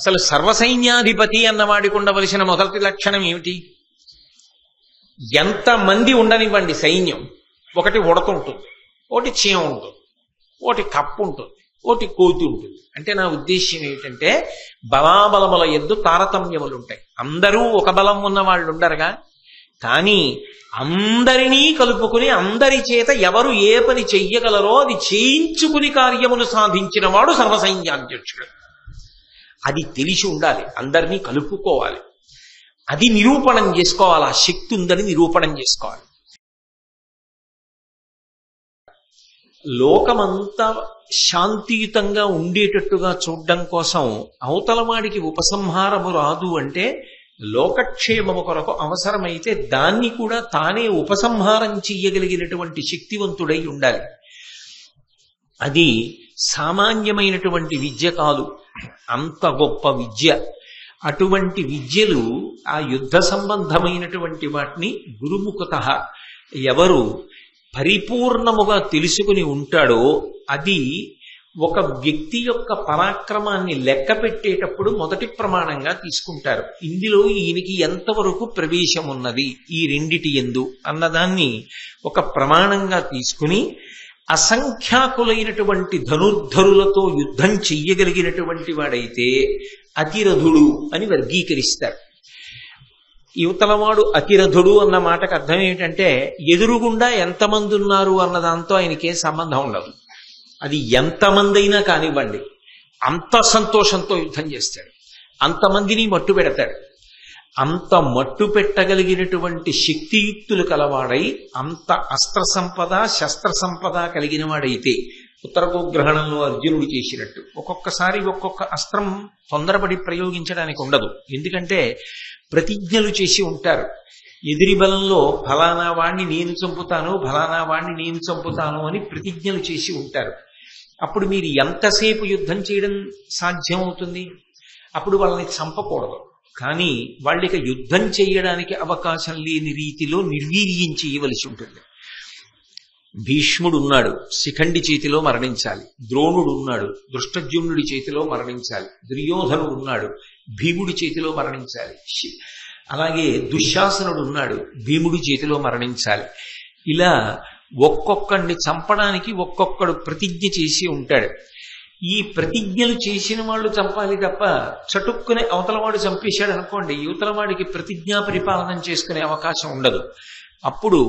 అసలు సర్వసైన్యాధిపతి అన్నవాడికి ఉండవలసిన మొదటి లక్షణం ఏమిటి? ఎంతమంది ఉండనివ్వండి సైన్యం, ఒకటి ఉడత ఉంటుంది, ఒకటి చీమ ఉంటుంది, ఒకటి కప్పు ఉంటుంది, ఒకటి కోతి ఉంటుంది. అంటే నా ఉద్దేశ్యం ఏమిటంటే బలాబలముల యందు తారతమ్యములు ఉంటాయి. అందరూ ఒక బలం ఉన్న వాళ్ళు ఉండరుగా. కానీ అందరినీ కలుపుకుని అందరి చేత ఎవరు ఏ పని చెయ్యగలరో అది చేయించుకుని కార్యమును సాధించిన వాడు సర్వసైన్యాధ్యక్షుడు. అది తెలిసి ఉండాలి, అందరినీ కలుపుకోవాలి, అది నిరూపణం చేసుకోవాలి, ఆ శక్తి ఉందని నిరూపణం చేసుకోవాలి. లోకమంతా శాంతియుతంగా ఉండేటట్టుగా చూడడం కోసం అవతలవాడికి ఉపసంహారము రాదు అంటే లోకక్షేమము కొరకు అవసరమైతే దాన్ని కూడా తానే ఉపసంహారం చెయ్యగలిగినటువంటి శక్తివంతుడై ఉండాలి. అది సామాన్యమైనటువంటి విద్య కాదు, అంత గొప్ప విద్య. అటువంటి విద్యలు ఆ యుద్ధ సంబంధమైనటువంటి వాటిని గురుముఖతః ఎవరు పరిపూర్ణముగా తెలుసుకుని ఉంటాడో అది ఒక వ్యక్తి యొక్క పరాక్రమాన్ని లెక్క పెట్టేటప్పుడు మొదటి ప్రమాణంగా తీసుకుంటారు. ఇందులో ఈయనకి ఎంతవరకు ప్రవేశం ఉన్నది ఈ రెండిటి యందు అన్నదాన్ని ఒక ప్రమాణంగా తీసుకుని అసంఖ్యాకులైనటువంటి ధనుర్ధరులతో యుద్ధం చెయ్యగలిగినటువంటి వాడైతే అతిరథుడు అని వర్గీకరిస్తారు. యువతలవాడు అతిరథుడు అన్న మాటకు అర్థం ఏమిటంటే ఎదురుగుండా ఎంతమంది ఉన్నారు అన్న దాంతో ఆయనకే సంబంధం ఉండదు. అది ఎంతమంది అయినా కానివ్వండి, అంత సంతోషంతో యుద్ధం చేస్తాడు, అంతమందిని మట్టు పెడతాడు. అంత మట్టు పెట్టగలిగినటువంటి శక్తియుక్తులు కలవాడై అంత అస్త్ర సంపద శస్త్ర సంపద కలిగిన వాడైతే ఉత్తర గోగ్రహణంలో అర్జునుడు చేసినట్టు ఒక్కొక్కసారి ఒక్కొక్క అస్త్రం తొందరపడి ప్రయోగించడానికి ఉండదు. ఎందుకంటే ప్రతిజ్ఞలు చేసి ఉంటారు. ఎదిరి బలంలో ఫలానా వాణ్ణి నేను చంపుతాను, ఫలానా వాణ్ణి నేను చంపుతాను అని ప్రతిజ్ఞలు చేసి ఉంటారు. అప్పుడు మీరు ఎంతసేపు యుద్ధం చేయడం సాధ్యం అవుతుంది? అప్పుడు వాళ్ళని చంపకూడదు, కానీ వాళ్ళకి యుద్ధం చేయడానికి అవకాశం లేని రీతిలో నిర్వీర్యం చేయవలసి ఉంటుంది. భీష్ముడు ఉన్నాడు, శిఖండి చేతిలో మరణించాలి. ద్రోణుడు ఉన్నాడు, దృష్టద్యుమ్నుడి చేతిలో మరణించాలి. దుర్యోధనుడు ఉన్నాడు, భీముడి చేతిలో మరణించాలి. అలాగే దుశ్శాసనుడు ఉన్నాడు, భీముడి చేతిలో మరణించాలి. ఇలా ఒక్కొక్కడిని చంపడానికి ఒక్కొక్కడు ప్రతిజ్ఞ చేసి ఉంటాడు. ఈ ప్రతిజ్ఞలు చేసిన వాళ్ళు చంపాలి తప్ప చటుక్కునే అవతలవాడు చంపేశాడు అనుకోండి, యువతలవాడికి ప్రతిజ్ఞా పరిపాలన చేసుకునే అవకాశం ఉండదు. అప్పుడు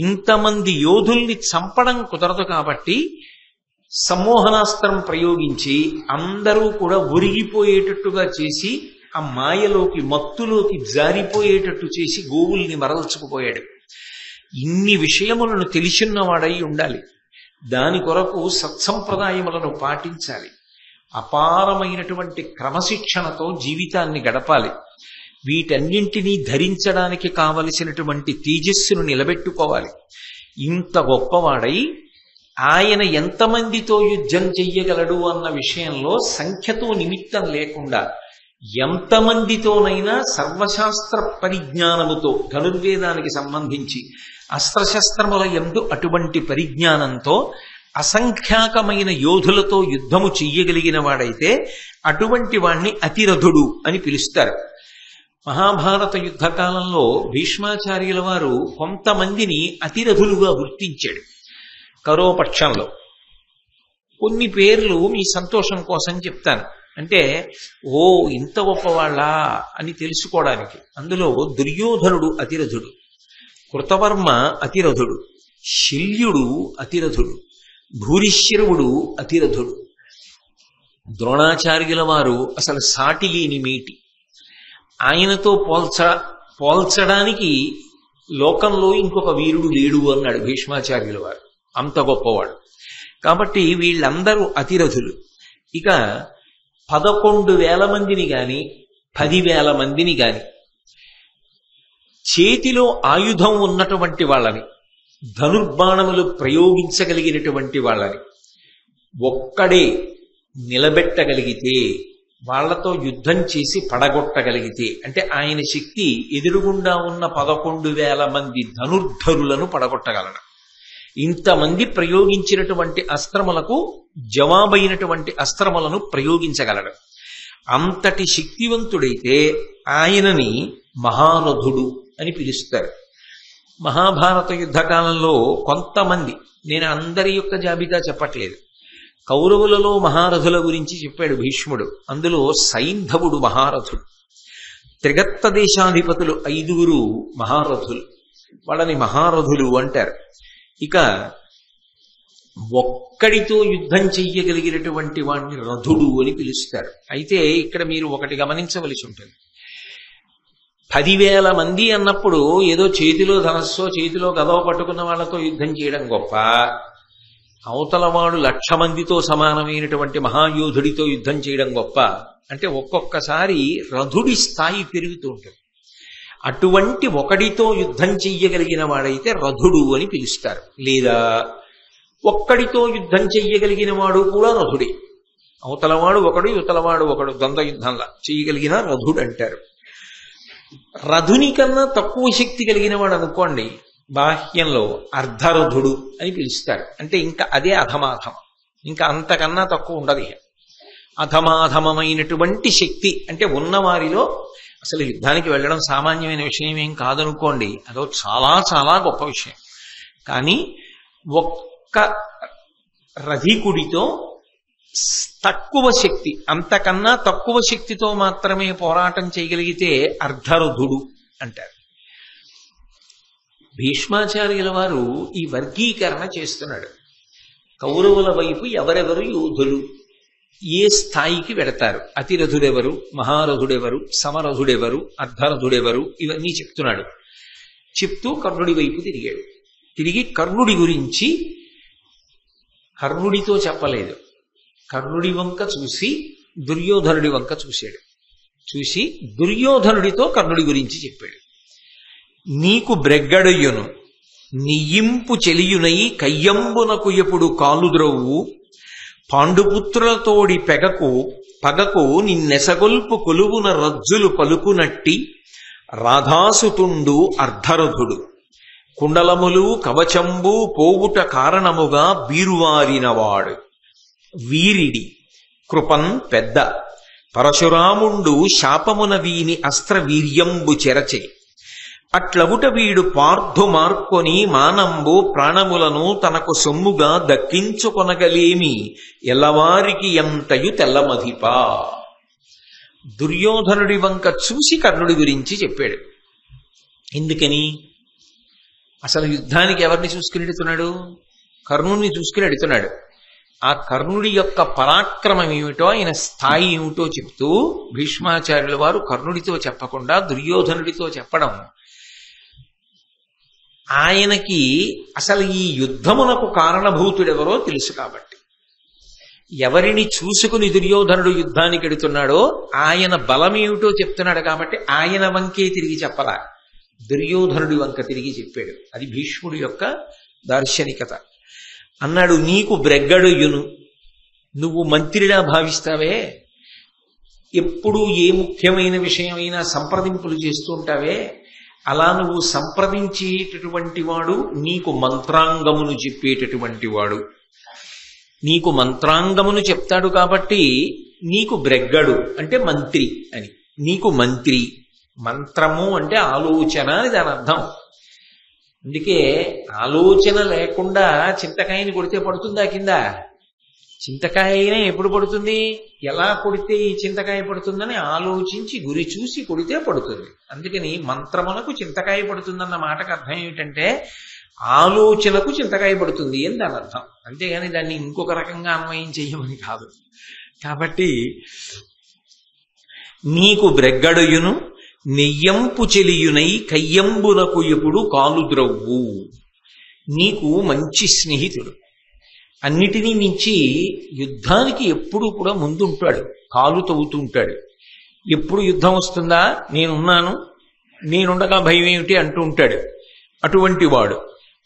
ఇంతమంది యోధుల్ని చంపడం కుదరదు. కాబట్టి సమ్మోహనాస్త్రం ప్రయోగించి అందరూ కూడా ఒరిగిపోయేటట్టుగా చేసి ఆ మాయలోకి మత్తులోకి జారిపోయేటట్టు చేసి గోవుల్ని మరల్చుకుపోయాడు. ఇన్ని విషయములను తెలిసిన్నవాడై ఉండాలి. దాని కొరకు సత్సంప్రదాయములను పాటించాలి. అపారమైనటువంటి క్రమశిక్షణతో జీవితాన్ని గడపాలి. వీటన్నింటినీ ధరించడానికి కావలసినటువంటి తేజస్సును నిలబెట్టుకోవాలి. ఇంత గొప్పవాడై ఆయన ఎంతమందితో యుద్ధం చెయ్యగలడు అన్న విషయంలో సంఖ్యతో నిమిత్తం లేకుండా ఎంతమందితోనైనా సర్వశాస్త్ర పరిజ్ఞానముతో ధనుర్వేదానికి సంబంధించి అస్త్రశస్త్రముల యందు అటువంటి పరిజ్ఞానంతో అసంఖ్యాకమైన యోధులతో యుద్ధము చెయ్యగలిగిన వాడైతే అటువంటి వాణ్ణి అతిరథుడు అని పిలుస్తారు. మహాభారత యుద్ధకాలంలో భీష్మాచార్యుల వారు కొంతమందిని అతిరథులుగా గుర్తించాడు. కరోపక్షంలో కొన్ని పేర్లు మీ సంతోషం కోసం చెప్తాను. అంటే ఓ ఇంత గొప్పవాళ్ళా అని తెలుసుకోవడానికి. అందులో దుర్యోధనుడు అతిరథుడు, కృతవర్మ అతిరథుడు, శల్యుడు అతిరథుడు, భూరిశ్రవుడు అతిరథుడు. ద్రోణాచార్యుల వారు అసలు సాటి లేని మేటి. ఆయనతో పోల్చడానికి లోకంలో ఇంకొక వీరుడు లేడు అన్నాడు భీష్మాచార్యుల వారు. అంత గొప్పవాడు. కాబట్టి వీళ్ళందరూ అతిరథులు. ఇక 11,000 మందిని గాని 10,000 మందిని గాని చేతిలో ఆయుధం ఉన్నటువంటి వాళ్ళని, ధనుర్బాణములు ప్రయోగించగలిగినటువంటి వాళ్ళని ఒక్కడే నిలబెట్టగలిగితే, వాళ్లతో యుద్ధం చేసి పడగొట్టగలిగితే, అంటే ఆయన శక్తి ఎదురుగుండా ఉన్న 11,000 మంది ధనుర్ధరులను పడగొట్టగలడు. ఇంతమంది ప్రయోగించినటువంటి అస్త్రములకు జవాబైనటువంటి అస్త్రములను ప్రయోగించగలడు. అంతటి శక్తివంతుడైతే ఆయనని మహారథుడు అని పిలుస్తారు. మహాభారత యుద్ధకాలంలో కొంతమంది, నేను అందరి యొక్క జాబితా చెప్పట్లేదు, కౌరవులలో మహారథుల గురించి చెప్పాడు భీష్ముడు. అందులో సైంధవుడు మహారథుడు. త్రిగత్త దేశాధిపతులు 5 మహారథులు, వాళ్ళని మహారథులు అంటారు. ఇక ఒక్కడితో యుద్ధం చెయ్యగలిగినటువంటి వాడిని రథుడు అని పిలుస్తారు. అయితే ఇక్కడ మీరు ఒకటి గమనించవలసి ఉంటుంది. 10,000 మంది అన్నప్పుడు ఏదో చేతిలో ధనస్సో చేతిలో గదవ పట్టుకున్న వాళ్ళతో యుద్ధం చేయడం గొప్ప, అవతలవాడు 1,00,000 మందితో సమానమైనటువంటి మహాయోధుడితో యుద్ధం చేయడం గొప్ప అంటే ఒక్కొక్కసారి రథుడి స్థాయి పెరుగుతూ ఉంటుంది. అటువంటి ఒకడితో యుద్ధం చెయ్యగలిగిన వాడైతే రథుడు అని పిలుస్తారు. లేదా ఒక్కడితో యుద్ధం చెయ్యగలిగిన వాడు కూడా రథుడే. అవతలవాడు ఒకడు యువతలవాడు ఒకడు ద్వంద్వ యుద్ధంలా చెయ్యగలిగిన రథుడు అంటారు. రథుని కన్నా తక్కువ శక్తి కలిగిన వాడు అనుకోండి, బాహ్యంలో అర్ధరథుడు అని పిలుస్తారు. అంటే ఇంకా అదే అధమాధమం, ఇంకా అంతకన్నా తక్కువ ఉండదు. అధమాధమైనటువంటి శక్తి అంటే ఉన్నవారిలో, అసలు యుద్ధానికి వెళ్ళడం సామాన్యమైన విషయం ఏం కాదనుకోండి, అదో చాలా చాలా గొప్ప విషయం. కానీ ఒక్క రథికుడితో తక్కువ శక్తి, అంతకన్నా తక్కువ శక్తితో మాత్రమే పోరాటం చేయగలిగితే అర్ధరథుడు అంటారు. భీష్మాచార్యుల వారు ఈ వర్గీకరణ చేస్తున్నాడు. కౌరవుల వైపు ఎవరెవరు యోధులు, ఏ స్థాయికి వెడతారు, అతిరథుడెవరు, మహారథుడెవరు, సమరథుడెవరు, అర్ధరథుడెవరు, ఇవన్నీ చెప్తున్నాడు. చెప్తూ కర్ణుడి వైపు తిరిగాడు. తిరిగి కర్ణుడి గురించి, కర్ణుడితో చెప్పలేదు, కర్ణుడి వంక చూసి దుర్యోధనుడి వంక చూశాడు. చూసి దుర్యోధనుడితో కర్ణుడి గురించి చెప్పాడు. నీకు బ్రెగ్గడయ్యును నియింపు చెలియునై కయ్యంబునకు ఎప్పుడు కాలుద్రవ్వు పాండుపుత్రులతోడి పగకు నిన్నెసగొల్పు కొలువున రజ్జులు పలుకునట్టి రాధాసుతుండు అర్ధరథుడు కుండలములు కవచంబు పోవుట కారణముగా బీరువారినవాడు వీరిడి కృపన్ పెద్ద పరశురాముండు శాపమున వీని అస్త్ర వీర్యంబు చెరచే అట్లవుట వీడు పార్థు మార్కొని మానంబు ప్రాణములను తనకు సొమ్ముగా దక్కించుకొనగలేమి ఎల్లవారికి ఎంతయు తెల్లమధిపా. దుర్యోధనుడి వంక చూసి కర్ణుడి గురించి చెప్పాడు. ఎందుకని? అసలు యుద్ధానికి ఎవరిని చూసుకుని ఎడుతున్నాడు? కర్ణుడిని చూసుకుని ఎడుతున్నాడు. ఆ కర్ణుడి యొక్క పరాక్రమం ఏమిటో, ఆయన స్థాయి ఏమిటో చెప్తూ భీష్మాచార్యుల వారు కర్ణుడితో చెప్పకుండా దుర్యోధనుడితో చెప్పడం, ఆయనకి అసలు ఈ యుద్ధమునకు కారణభూతుడెవరో తెలుసు కాబట్టి. ఎవరిని చూసుకుని దుర్యోధనుడు యుద్ధానికి ఎడుతున్నాడో ఆయన బలమేమిటో చెప్తున్నాడు కాబట్టి ఆయన వంకే తిరిగి చెప్పలా, దుర్యోధనుడి వంక తిరిగి చెప్పాడు. అది భీష్ముడి యొక్క దార్శనికత. అన్నాడు, నీకు బ్రెగ్గడుయును, నువ్వు మంత్రిలా భావిస్తావే, ఎప్పుడూ ఏ ముఖ్యమైన విషయమైనా సంప్రదింపులు చేస్తూ ఉంటావే, అలా నువ్వు సంప్రదించేటటువంటి వాడు నీకు మంత్రాంగమును చెప్పేటటువంటి వాడు. నీకు మంత్రాంగమును చెప్తాడు కాబట్టి నీకు బ్రెగ్గడు అంటే మంత్రి అని. నీకు మంత్రి, మంత్రము అంటే ఆలోచన అని దాని అర్థం. అందుకే ఆలోచన లేకుండా చింతకాయని కొడితే పడుతుందా కింద? చింతకాయ అయినా ఎప్పుడు పడుతుంది? ఎలా కొడితే ఈ చింతకాయ పడుతుందని ఆలోచించి గురి చూసి కొడితే పడుతుంది. అందుకని మంత్రమునకు చింతకాయ పడుతుందన్న మాటకు అర్థం ఏమిటంటే ఆలోచనకు చింతకాయ పడుతుంది అని దాని అర్థం. అంతేగాని దాన్ని ఇంకొక రకంగా అన్వయం చెయ్యమని కాదు. కాబట్టి నీకు బ్రెగ్గడుయును నెయ్యంపు చెలియునై కయ్యంబునకు ఎప్పుడు కాలుద్రవ్వు. నీకు మంచి స్నేహితుడు, అన్నిటినీ మించి యుద్ధానికి ఎప్పుడు కూడా ముందుంటాడు, కాలు తవ్వుతుంటాడు. ఎప్పుడు యుద్ధం వస్తుందా, నేనున్నాను, నేనుండగా భయం ఏమిటి అంటూ ఉంటాడు. అటువంటి వాడు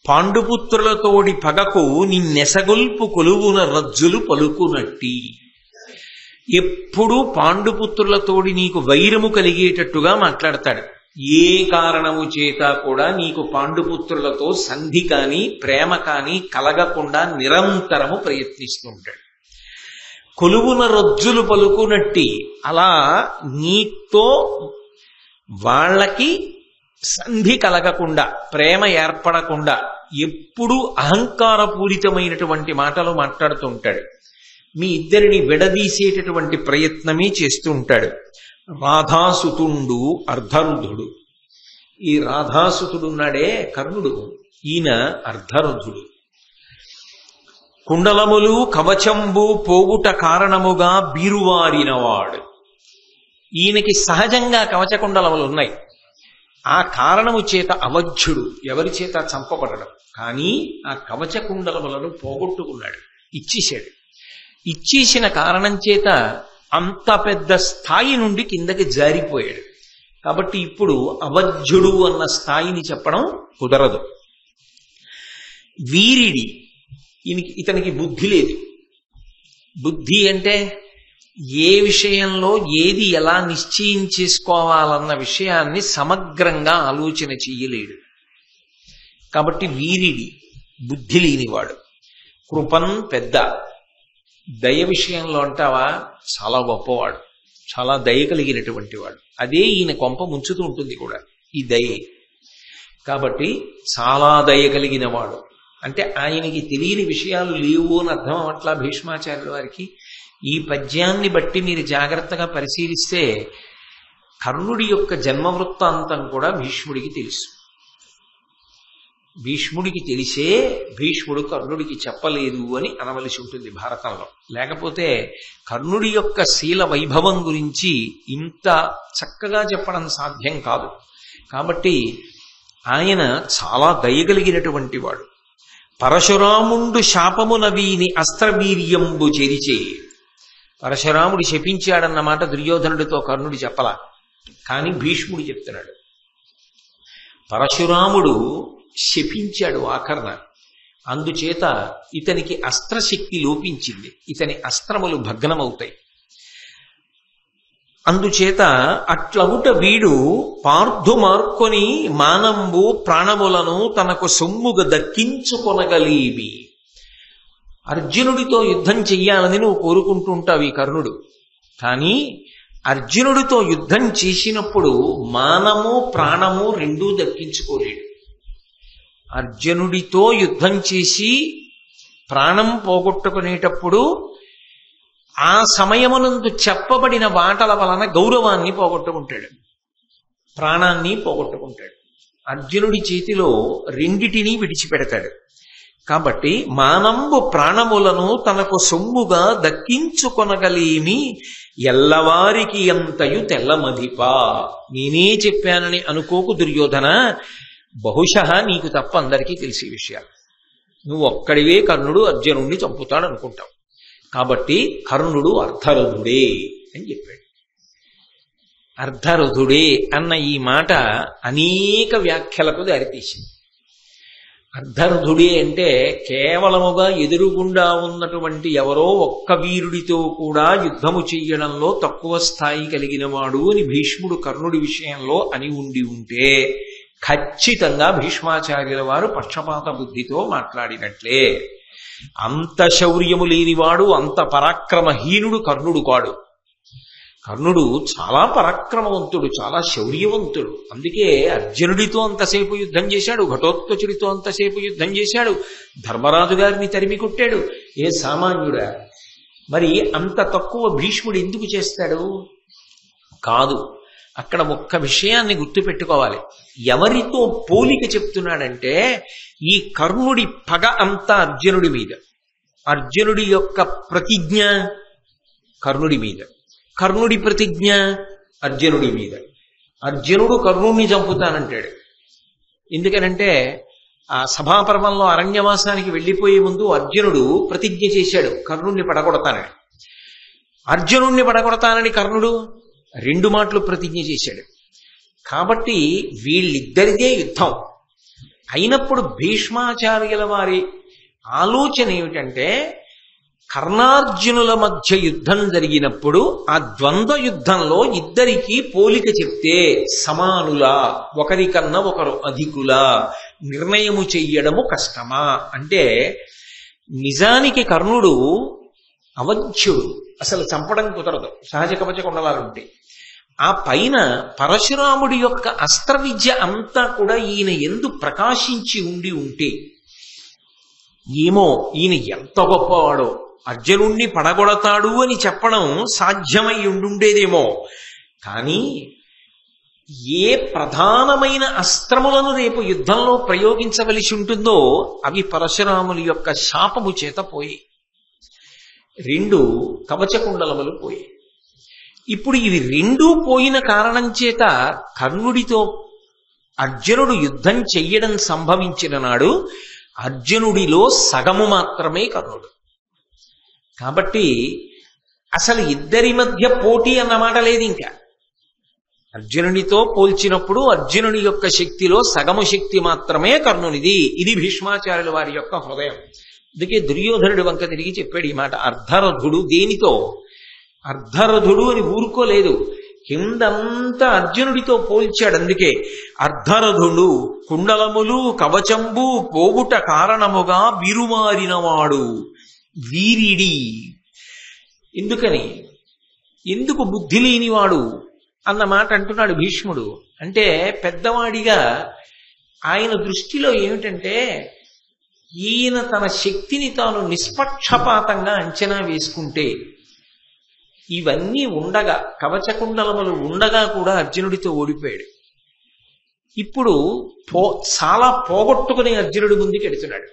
పాండుపుత్రులతోడి పగకు నిన్నెసగొల్పు కొలువున రజ్జులు పలుకునట్టి. ఎప్పుడూ పాండుపుత్రులతోడి నీకు వైరము కలిగేటట్టుగా మాట్లాడతాడు. ఏ కారణము చేత కూడా నీకు పాండుపుత్రులతో సంధి కానీ ప్రేమ కానీ కలగకుండా నిరంతరము ప్రయత్నిస్తుంటాడు. కొలువున రొజ్జులు పలుకునట్టి అలా నీతో వాళ్ళకి సంధి కలగకుండా, ప్రేమ ఏర్పడకుండా ఎప్పుడూ అహంకారపూరితమైనటువంటి మాటలు మాట్లాడుతూ ఉంటాడు. మీ ఇద్దరిని విడదీసేటటువంటి ప్రయత్నమే చేస్తూ ఉంటాడు. రాధాసుతుండు అర్ధరుధుడు. ఈ రాధాసుతుడున్నాడే కర్ణుడు, ఈయన అర్ధరుధుడు. కుండలములు కవచంబు పోగుట కారణముగా బీరువారినవాడు. ఈయనకి సహజంగా కవచకుండలములు ఉన్నాయి. ఆ కారణము చేత అవధ్యుడు, ఎవరి చేత చంపబడడం. కానీ ఆ కవచకుండలములను పోగొట్టుకున్నాడు, ఇచ్చేశాడు. ఇచ్చేసిన కారణం చేత అంత పెద్ద స్థాయి నుండి కిందకి జారిపోయాడు. కాబట్టి ఇప్పుడు అవధ్యుడు అన్న స్థాయిని చెప్పడం కుదరదు. వీరిడి, ఇతనికి బుద్ధి లేదు. బుద్ధి అంటే ఏ విషయంలో ఏది ఎలా నిశ్చయం చేసుకోవాలన్న విషయాన్ని సమగ్రంగా ఆలోచన చెయ్యలేడు. కాబట్టి వీరిడి, బుద్ధి లేనివాడు. కృపన్ పెద్ద, దయ విషయంలో అంటావా చాలా గొప్పవాడు, చాలా దయ కలిగినటువంటి వాడు. అదే ఈయన కొంప ముంచుతూ ఉంటుంది కూడా, ఈ దయే. కాబట్టి చాలా దయ కలిగిన వాడు అంటే ఆయనకి తెలియని విషయాలు లేవు అని అర్థం అవట్లా భీష్మాచార్యుల వారికి. ఈ పద్యాన్ని బట్టి మీరు జాగ్రత్తగా పరిశీలిస్తే కర్ణుడి యొక్క జన్మవృత్తాంతం కూడా భీష్ముడికి తెలుసు. భీష్ముడికి తెలిసే భీష్ముడు కర్ణుడికి చెప్పలేదు అని అనవలసి ఉంటుంది భారతంలో. లేకపోతే కర్ణుడి యొక్క శీల వైభవం గురించి ఇంత చక్కగా చెప్పడం సాధ్యం కాదు. కాబట్టి ఆయన చాలా దయగలిగినటువంటి వాడు. పరశురాముండు శాపమున వీని అస్త్రవీర్యంబు చెరిచే. పరశురాముడు శపించాడన్నమాట దుర్యోధనుడితో కర్ణుడు చెప్పలా, కానీ భీష్ముడు చెప్తున్నాడు. పరశురాముడు శపించాడు ఆఖరణ. అందుచేత ఇతనికి అస్త్రశక్తి లోపించింది, ఇతని అస్త్రములు భగ్నమవుతాయి. అందుచేత అట్లవుట వీడు పార్థు మార్కొని మానంబు ప్రాణములను తనకు సొమ్ముగా దక్కించుకొనగలేవి. అర్జునుడితో యుద్ధం చెయ్యాలని నువ్వు కోరుకుంటూ ఉంటావు ఈ కర్ణుడు. కానీ అర్జునుడితో యుద్ధం చేసినప్పుడు మానము ప్రాణము రెండూ దక్కించుకోలేడు. అర్జునుడితో యుద్ధం చేసి ప్రాణం పోగొట్టుకునేటప్పుడు ఆ సమయమునందు చెప్పబడిన వాటల వలన గౌరవాన్ని పోగొట్టుకుంటాడు, ప్రాణాన్ని పోగొట్టుకుంటాడు. అర్జునుడి చేతిలో రెండిటినీ విడిచిపెడతాడు. కాబట్టి మానంబు ప్రాణములను తనకు సొమ్ముగా దక్కించుకొనగలేమి ఎల్లవారికి అంతయు తెల్లమధిపా. నేనే చెప్పానని అనుకోకు దుర్యోధన, బహుశః నీకు తప్ప అందరికీ తెలిసే విషయాలు. నువ్వు ఒక్కడివే కర్ణుడు అర్జునుడిని చంపుతాడు అనుకుంటావు. కాబట్టి కర్ణుడు అర్ధరథుడే అని చెప్పాడు. అర్ధరథుడే అన్న ఈ మాట అనేక వ్యాఖ్యలకు దారితీసింది. అర్ధరథుడే అంటే కేవలముగా ఎదురుగుండా ఉన్నటువంటి ఎవరో ఒక్క వీరుడితో కూడా యుద్ధము చెయ్యడంలో తక్కువ స్థాయి కలిగిన వాడు అని భీష్ముడు కర్ణుడి విషయంలో అని ఉండి ఉంటే ఖచ్చితంగా భీష్మాచార్యుల వారు పక్షపాత బుద్ధితో మాట్లాడినట్లే. అంత శౌర్యము లేనివాడు, అంత పరాక్రమహీనుడు కర్ణుడు కాడు. కర్ణుడు చాలా పరాక్రమవంతుడు, చాలా శౌర్యవంతుడు. అందుకే అర్జునుడితో అంతసేపు యుద్ధం చేశాడు, ఘటోత్కచుడితో అంతసేపు యుద్ధం చేశాడు, ధర్మరాజు గారిని తరిమి కొట్టాడు. ఏ సామాన్యుడా? మరి అంత తక్కువ భీష్ముడు ఎందుకు చేస్తాడు? కాదు, అక్కడ ఒక్క విషయాన్ని గుర్తుపెట్టుకోవాలి. ఎవరితో పోలిక చెప్తున్నాడంటే ఈ కర్ణుడి పగ అంతా అర్జునుడి మీద, అర్జునుడి యొక్క ప్రతిజ్ఞ కర్ణుడి మీద, కర్ణుడి ప్రతిజ్ఞ అర్జునుడి మీద. అర్జునుడు కర్ణుడిని చంపుతానంటాడు. ఎందుకనంటే ఆ సభాపర్వంలో అరణ్యవాసానికి వెళ్ళిపోయే ముందు అర్జునుడు ప్రతిజ్ఞ చేశాడు కర్ణుడిని పడగొడతానని. అర్జునుడిని పడగొడతానని కర్ణుడు 2 మాటలు ప్రతిజ్ఞ చేశాడు. కాబట్టి వీళ్ళిద్దరిదే యుద్ధం అయినప్పుడు భీష్మాచార్యుల వారి ఆలోచన ఏమిటంటే కర్ణార్జునుల మధ్య యుద్ధం జరిగినప్పుడు ఆ ద్వంద్వ యుద్ధంలో ఇద్దరికీ పోలిక చెప్తే సమానులా, ఒకరికన్నా ఒకరు అధికులా నిర్ణయము చెయ్యడము కష్టమా అంటే నిజానికి కర్ణుడు అవధ్యుడు, అసలు చంపడం కుదరదు, సహజ కవచ కుండలాలుంటే. ఆ పైన పరశురాముడి యొక్క అస్త్ర విద్య అంతా కూడా ఈయన యందు ప్రకాశించి ఉంటే ఏమో ఈయన ఎంత గొప్పవాడో, అర్జునుణ్ణి పడగొడతాడు అని చెప్పడం సాధ్యమై ఉండుండేదేమో. కానీ ఏ ప్రధానమైన అస్త్రములను రేపు యుద్ధంలో ప్రయోగించవలసి ఉంటుందో అవి పరశురాముని యొక్క శాపము చేత పోయి 2 కవచకుండలములు పోయి. ఇప్పుడు ఇవి 2 పోయిన కారణం చేత కర్ణుడితో అర్జునుడు యుద్ధం చెయ్యడం సంభవించిన నాడు అర్జునుడిలో సగము మాత్రమే కర్ణుడు. కాబట్టి అసలు ఇద్దరి మధ్య పోటీ అన్నమాట లేదు. ఇంకా అర్జునునితో పోల్చినప్పుడు అర్జునుని యొక్క శక్తిలో సగము శక్తి మాత్రమే కర్ణునిది. ఇది భీష్మాచార్యుల వారి యొక్క హృదయం. అందుకే దుర్యోధనుడి వంక తిరిగి చెప్పాడు ఈ మాట. అర్ధరథుడు దేనితో? అర్ధరథుడు అని ఊరుకోలేదు, కిందంతా అర్జునుడితో పోల్చాడు. అందుకే అర్ధరథుడు కుండలములు కవచంబు పోగుట కారణముగా విరుమారినవాడు వీరిడి. ఎందుకు బుద్ధి లేనివాడు అన్న మాట అంటున్నాడు భీష్ముడు. అంటే పెద్దవాడిగా ఆయన దృష్టిలో ఏమిటంటే ఈయన తన శక్తిని తాను నిష్పక్షపాతంగా అంచనా వేసుకుంటే ఇవన్నీ ఉండగా, కవచకుండలములు ఉండగా కూడా అర్జునుడితో ఓడిపోయాడు. ఇప్పుడు చాలా పోగొట్టుకుని అర్జునుడి ముందుకు వెడుతున్నాడు.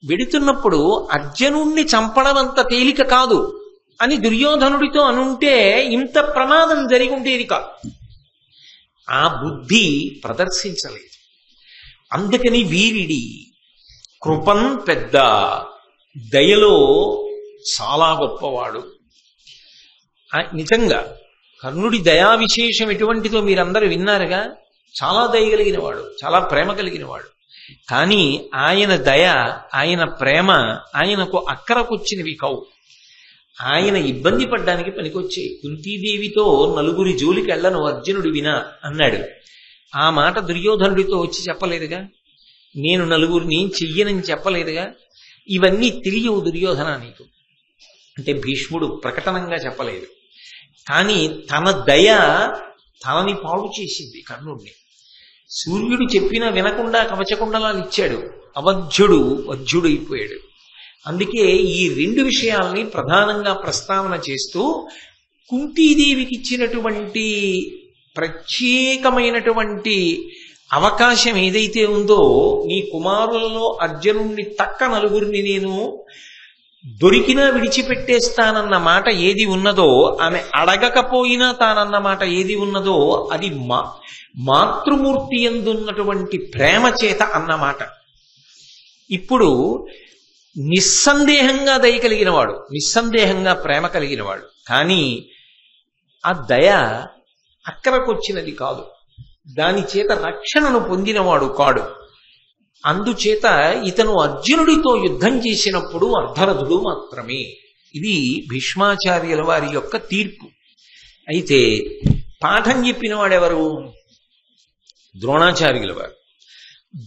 వెడుతున్నప్పుడు అర్జునుణ్ణి చంపడం అంత తేలిక కాదు అని దుర్యోధనుడితో అనుంటే ఇంత ప్రమాదం జరిగి ఉండేది కాదు. ఆ బుద్ధి ప్రదర్శించలేదు. అందుకని వీరిడి కృపం పెద్ద, దయలో చాలా గొప్పవాడు. నిజంగా కర్ణుడి దయా విశేషం ఎటువంటిదో మీరందరూ విన్నారుగా. చాలా దయ కలిగిన వాడు, చాలా ప్రేమ కలిగిన వాడు. కానీ ఆయన దయ, ఆయన ప్రేమ ఆయనకు అక్కరకొచ్చినవి కావు. ఆయన ఇబ్బంది పడ్డానికి పనికొచ్చాయి. కుంతీదేవితో 4 జోలికి వెళ్ళను అర్జునుడు వినా అన్నాడు. ఆ మాట దుర్యోధనుడితో వచ్చి చెప్పలేదుగా. నేను 4 చెయ్యనని చెప్పలేదుగా. ఇవన్నీ తెలియవు దుర్యోధన నీకు అంటే భీష్ముడు ప్రకటనంగా చెప్పలేదు. కానీ తన దయ తనని పాడు చేసింది కర్ణుడిని. సూర్యుడు చెప్పినా వినకుండా కవచకుండలాలు ఇచ్చాడు. వజ్జుడైపోయాడు. అందుకే ఈ 2 విషయాల్ని ప్రధానంగా ప్రస్తావన చేస్తూ కుంతీదేవికి ఇచ్చినటువంటి ప్రత్యేకమైనటువంటి అవకాశం ఏదైతే ఉందో, నీ కుమారులలో అర్జునుణ్ణి తక్క 4 నేను దొరికినా విడిచిపెట్టేస్తానన్న మాట ఏది ఉన్నదో, ఆమె అడగకపోయినా తానన్న మాట ఏది ఉన్నదో అది మాతృమూర్తి యందున్నటువంటి ప్రేమ చేత అన్నమాట. ఇప్పుడు నిస్సందేహంగా దయ కలిగినవాడు, నిస్సందేహంగా ప్రేమ కలిగినవాడు. కానీ ఆ దయ అక్కరకొచ్చినది కాదు, దాని చేత రక్షణను పొందినవాడు కాడు. అందుచేత ఇతను అర్జునుడితో యుద్ధం చేసినప్పుడు అర్ధరథుడు మాత్రమే. ఇది భీష్మాచార్యుల వారి యొక్క తీర్పు. అయితే పాఠం చెప్పిన వాడెవరు? ద్రోణాచార్యుల వారు.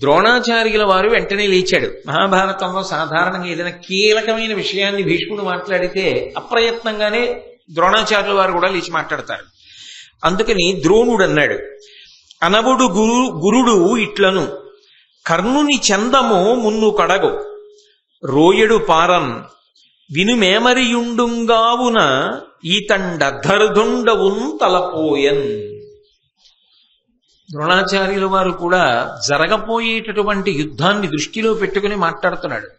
ద్రోణాచార్యుల వారు వెంటనే లేచాడు. మహాభారతంలో సాధారణంగా ఏదైనా కీలకమైన విషయాన్ని భీష్ముడు మాట్లాడితే అప్రయత్నంగానే ద్రోణాచార్యుల వారు కూడా లేచి మాట్లాడతారు. అందుకని ద్రోణుడు అన్నాడు, అనవుడు గురుడు ఇట్లను కర్ణుని చందము మున్ను కడగు రోయడు పారన్ వినుమేమరియుండుంగావున ఈతండర్ధరుదుండవున్ తలపోయన్. ద్రోణాచార్యుల వారు కూడా జరగపోయేటటువంటి యుద్ధాన్ని దృష్టిలో పెట్టుకుని మాట్లాడుతున్నాడు.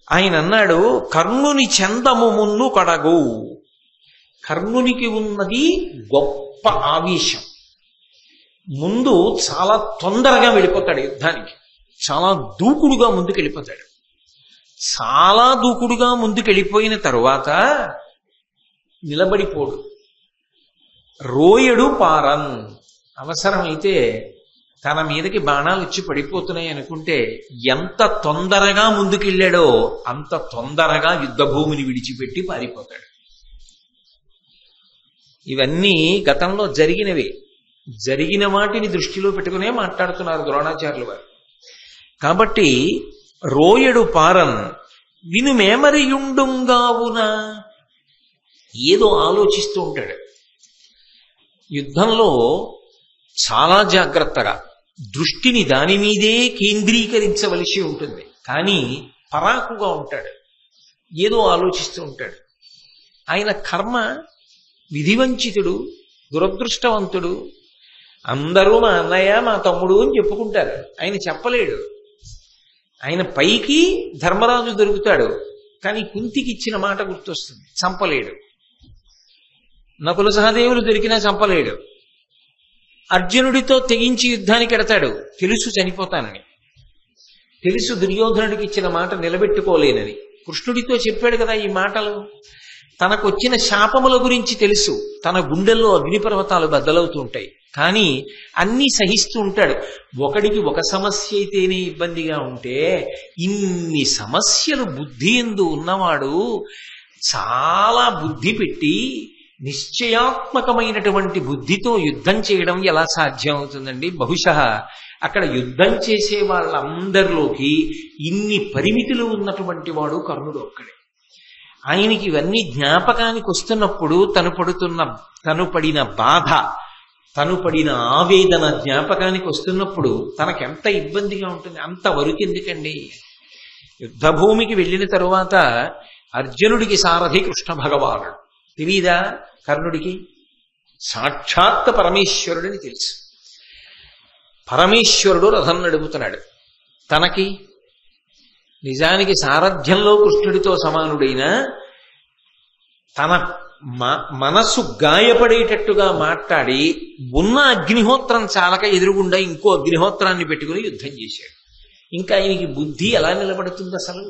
ఆయన అన్నాడు, కర్ణుని చందము మున్ను కడగు. కర్ణునికి ఉన్నది గొప్ప ఆవేశం. ముందు చాలా తొందరగా వెళ్ళిపోతాడు యుద్ధానికి, చాలా దూకుడుగా ముందుకు వెళ్ళిపోతాడు. చాలా దూకుడుగా ముందుకు వెళ్ళిపోయిన తరువాత నిలబడిపోడు. రోయడు పారన్, అవసరమైతే తన మీదకి బాణాలు వచ్చి పడిపోతున్నాయి అనుకుంటే ఎంత తొందరగా ముందుకెళ్ళాడో అంత తొందరగా యుద్ధభూమిని విడిచిపెట్టి పారిపోతాడు. ఇవన్నీ గతంలో జరిగినవే. జరిగిన వాటిని దృష్టిలో పెట్టుకునే మాట్లాడుతున్నారు ద్రోణాచార్యుల వారు. కాబట్టి రోయడు పారన్ వినుమేమరియుండుంగావున, ఏదో ఆలోచిస్తూ ఉంటాడు. యుద్ధంలో చాలా జాగ్రత్తగా దృష్టిని దాని మీదే కేంద్రీకరించవలసి ఉంటుంది. కానీ పరాకుగా ఉంటాడు, ఏదో ఆలోచిస్తూ ఉంటాడు. ఆయన కర్మ విధివంచితుడు, దురదృష్టవంతుడు. అందరూ మా అన్నయ్య మా తమ్ముడు అని చెప్పుకుంటారు, ఆయన చెప్పలేడు. ఆయన పైకి ధర్మరాజు దొరుకుతాడు, కానీ కుంతికి ఇచ్చిన మాట గుర్తొస్తుంది, చంపలేడు. నకుల సహదేవులు దొరికినా చంపలేడు. అర్జునుడితో తెగించి యుద్ధానికి ఎడతాడు, తెలుసు చనిపోతానని, తెలుసు దుర్యోధనుడికి ఇచ్చిన మాట నిలబెట్టుకోలేనని. కృష్ణుడితో చెప్పాడు కదా ఈ మాటలు. తనకొచ్చిన శాపముల గురించి తెలుసు, తన గుండెల్లో అగ్నిపర్వతాలు బద్దలవుతూ ఉంటాయి, కానీ అన్నీ సహిస్తూ ఉంటాడు. ఒకడికి ఒక సమస్య అయితేనే ఇబ్బందిగా ఉంటే ఇన్ని సమస్యలు బుద్ధి యందు ఉన్నవాడు చాలా బుద్ధి పెట్టి నిశ్చయాత్మకమైనటువంటి బుద్ధితో యుద్ధం చేయడం ఎలా సాధ్యం అవుతుందండి? బహుశా అక్కడ యుద్ధం చేసే వాళ్ళందరిలోకి ఇన్ని పరిమితులు ఉన్నటువంటి వాడు కర్ణుడు ఒక్కడే. ఆయనకి ఇవన్నీ జ్ఞాపకానికి వస్తున్నప్పుడు తను పడిన బాధ, తను పడిన ఆవేదన జ్ఞాపకానికి వస్తున్నప్పుడు తనకెంత ఇబ్బందిగా ఉంటుంది. అంతవరకు ఎందుకండి? యుద్ధభూమికి వెళ్ళిన తరువాత అర్జునుడికి సారథి కృష్ణ భగవానుడు. తెలీదా కర్ణుడికి? సాక్షాత్ పరమేశ్వరుడని తెలుసు. పరమేశ్వరుడు రథం నడుపుతున్నాడు. తనకి నిజానికి సారథ్యంలో కృష్ణుడితో సమానుడైన తన మనసు గాయపడేటట్టుగా మాట్లాడి ఉన్న అగ్నిహోత్రం చాలక ఎదురుగుండా ఇంకో అగ్నిహోత్రాన్ని పెట్టుకుని యుద్ధం చేశాడు. ఇంకా ఆయనకి బుద్ధి ఎలా నిలబడుతుంది? అసలు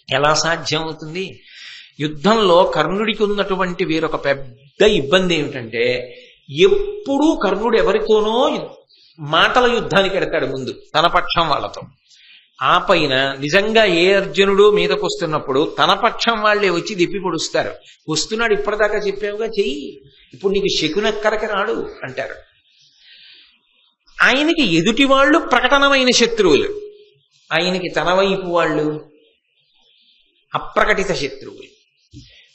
ఎలా సాధ్యం అవుతుంది? యుద్ధంలో కర్ణుడికి ఉన్నటువంటి వేరొక పెద్ద ఇబ్బంది ఏమిటంటే, ఎప్పుడూ కర్ణుడు ఎవరితోనో మాటల యుద్ధానికి ఎడతాడు ముందు తన పక్షం వాళ్ళతో. ఆ పైన నిజంగా ఏ అర్జునుడు మీదకు వస్తున్నప్పుడు తన పక్షం వాళ్లే వచ్చి దిప్పి పొడుస్తారు. వస్తున్నాడు, ఇప్పటిదాకా చెప్పావుగా చెయ్యి, ఇప్పుడు నీకు శకునక్కరకి రాడు అంటారు. ఆయనకి ఎదుటి వాళ్ళు ప్రకటనమైన శత్రువులు, ఆయనకి తన వైపు వాళ్ళు అప్రకటిత శత్రువులు.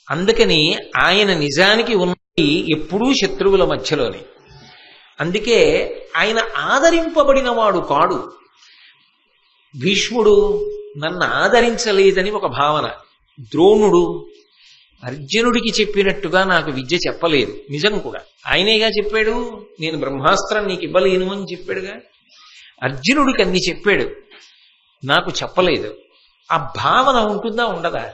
అందుకని ఆయన నిజానికి ఉన్నది ఎప్పుడూ శత్రువుల మధ్యలోనే. అందుకే ఆయన ఆదరింపబడిన వాడు కాడు. భీష్ముడు నన్ను ఆదరించలేదని ఒక భావన. ద్రోణుడు అర్జునుడికి చెప్పినట్టుగా నాకు విద్య చెప్పలేదు. నిజం కూడా ఆయనేగా చెప్పాడు, నేను బ్రహ్మాస్త్రం నీకు ఇవ్వలేను అని చెప్పాడుగా. అర్జునుడికి అన్ని చెప్పాడు, నాకు చెప్పలేదు. ఆ భావన ఉంటుందా ఉండదా?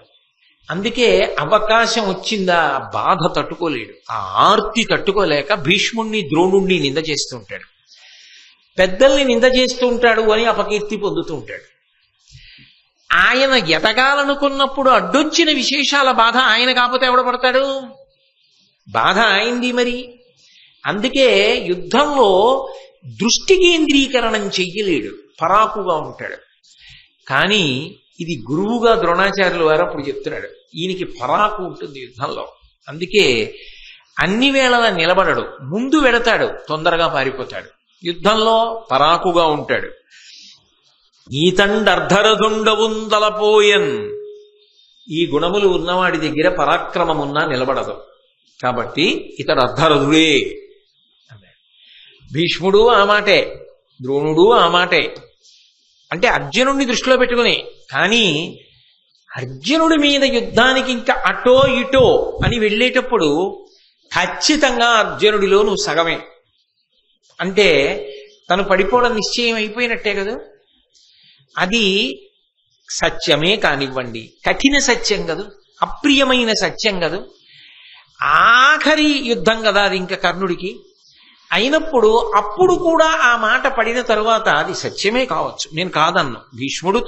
అందుకే అవకాశం వచ్చిందా బాధ తట్టుకోలేడు, ఆ ఆర్తి తట్టుకోలేక భీష్ముణ్ణి ద్రోణుణ్ణి నింద చేస్తూ ఉంటాడు, పెద్దల్ని నింద చేస్తూ ఉంటాడు అని అపకీర్తి పొందుతూ ఉంటాడు. ఆయన ఎదగాలనుకున్నప్పుడు అడ్డొచ్చిన విశేషాల బాధ ఆయన కాకపోతే ఎవడ పడతాడు? బాధ అయింది మరి. అందుకే యుద్ధంలో దృష్టి కేంద్రీకరణం చెయ్యలేడు, పరాకుగా ఉంటాడు. కానీ ఇది గురువుగా ద్రోణాచార్యుల వారు అప్పుడు చెప్తున్నాడు, ఈయనకి పరాకు ఉంటుంది యుద్ధంలో. అందుకే అన్ని వేళలా నిలబడడు, ముందు వెడతాడు, తొందరగా పారిపోతాడు. యుద్ధంలో పరాకుగా ఉంటాడు. ఈతండర్ధరదుండవుందలపోయన్, ఈ గుణములు ఉన్నవాడి దగ్గర పరాక్రమమున్నా నిలబడదు. కాబట్టి ఇతడు అర్ధరథుడే అన్నాడు. భీష్ముడు ఆ మాటే, ద్రోణుడు ఆ మాటే. అంటే అర్జునుడిని దృష్టిలో పెట్టుకుని. కానీ అర్జునుడి మీద యుద్ధానికి ఇంకా అటో ఇటో అని వెళ్ళేటప్పుడు ఖచ్చితంగా అర్జునుడిలో నువ్వు సగమే. అంటే తను పడిపోవడం నిశ్చయం అయిపోయినట్టే కదా. అది సత్యమే కానివ్వండి, కఠిన సత్యం కదూ, అప్రియమైన సత్యం కదూ, ఆఖరి యుద్ధం కదా అది ఇంకా కర్ణుడికి. అయినప్పుడు అప్పుడు కూడా ఆ మాట పడిన తరువాత అది సత్యమే కావచ్చు, నేను కాదన్ను. భీష్ముడు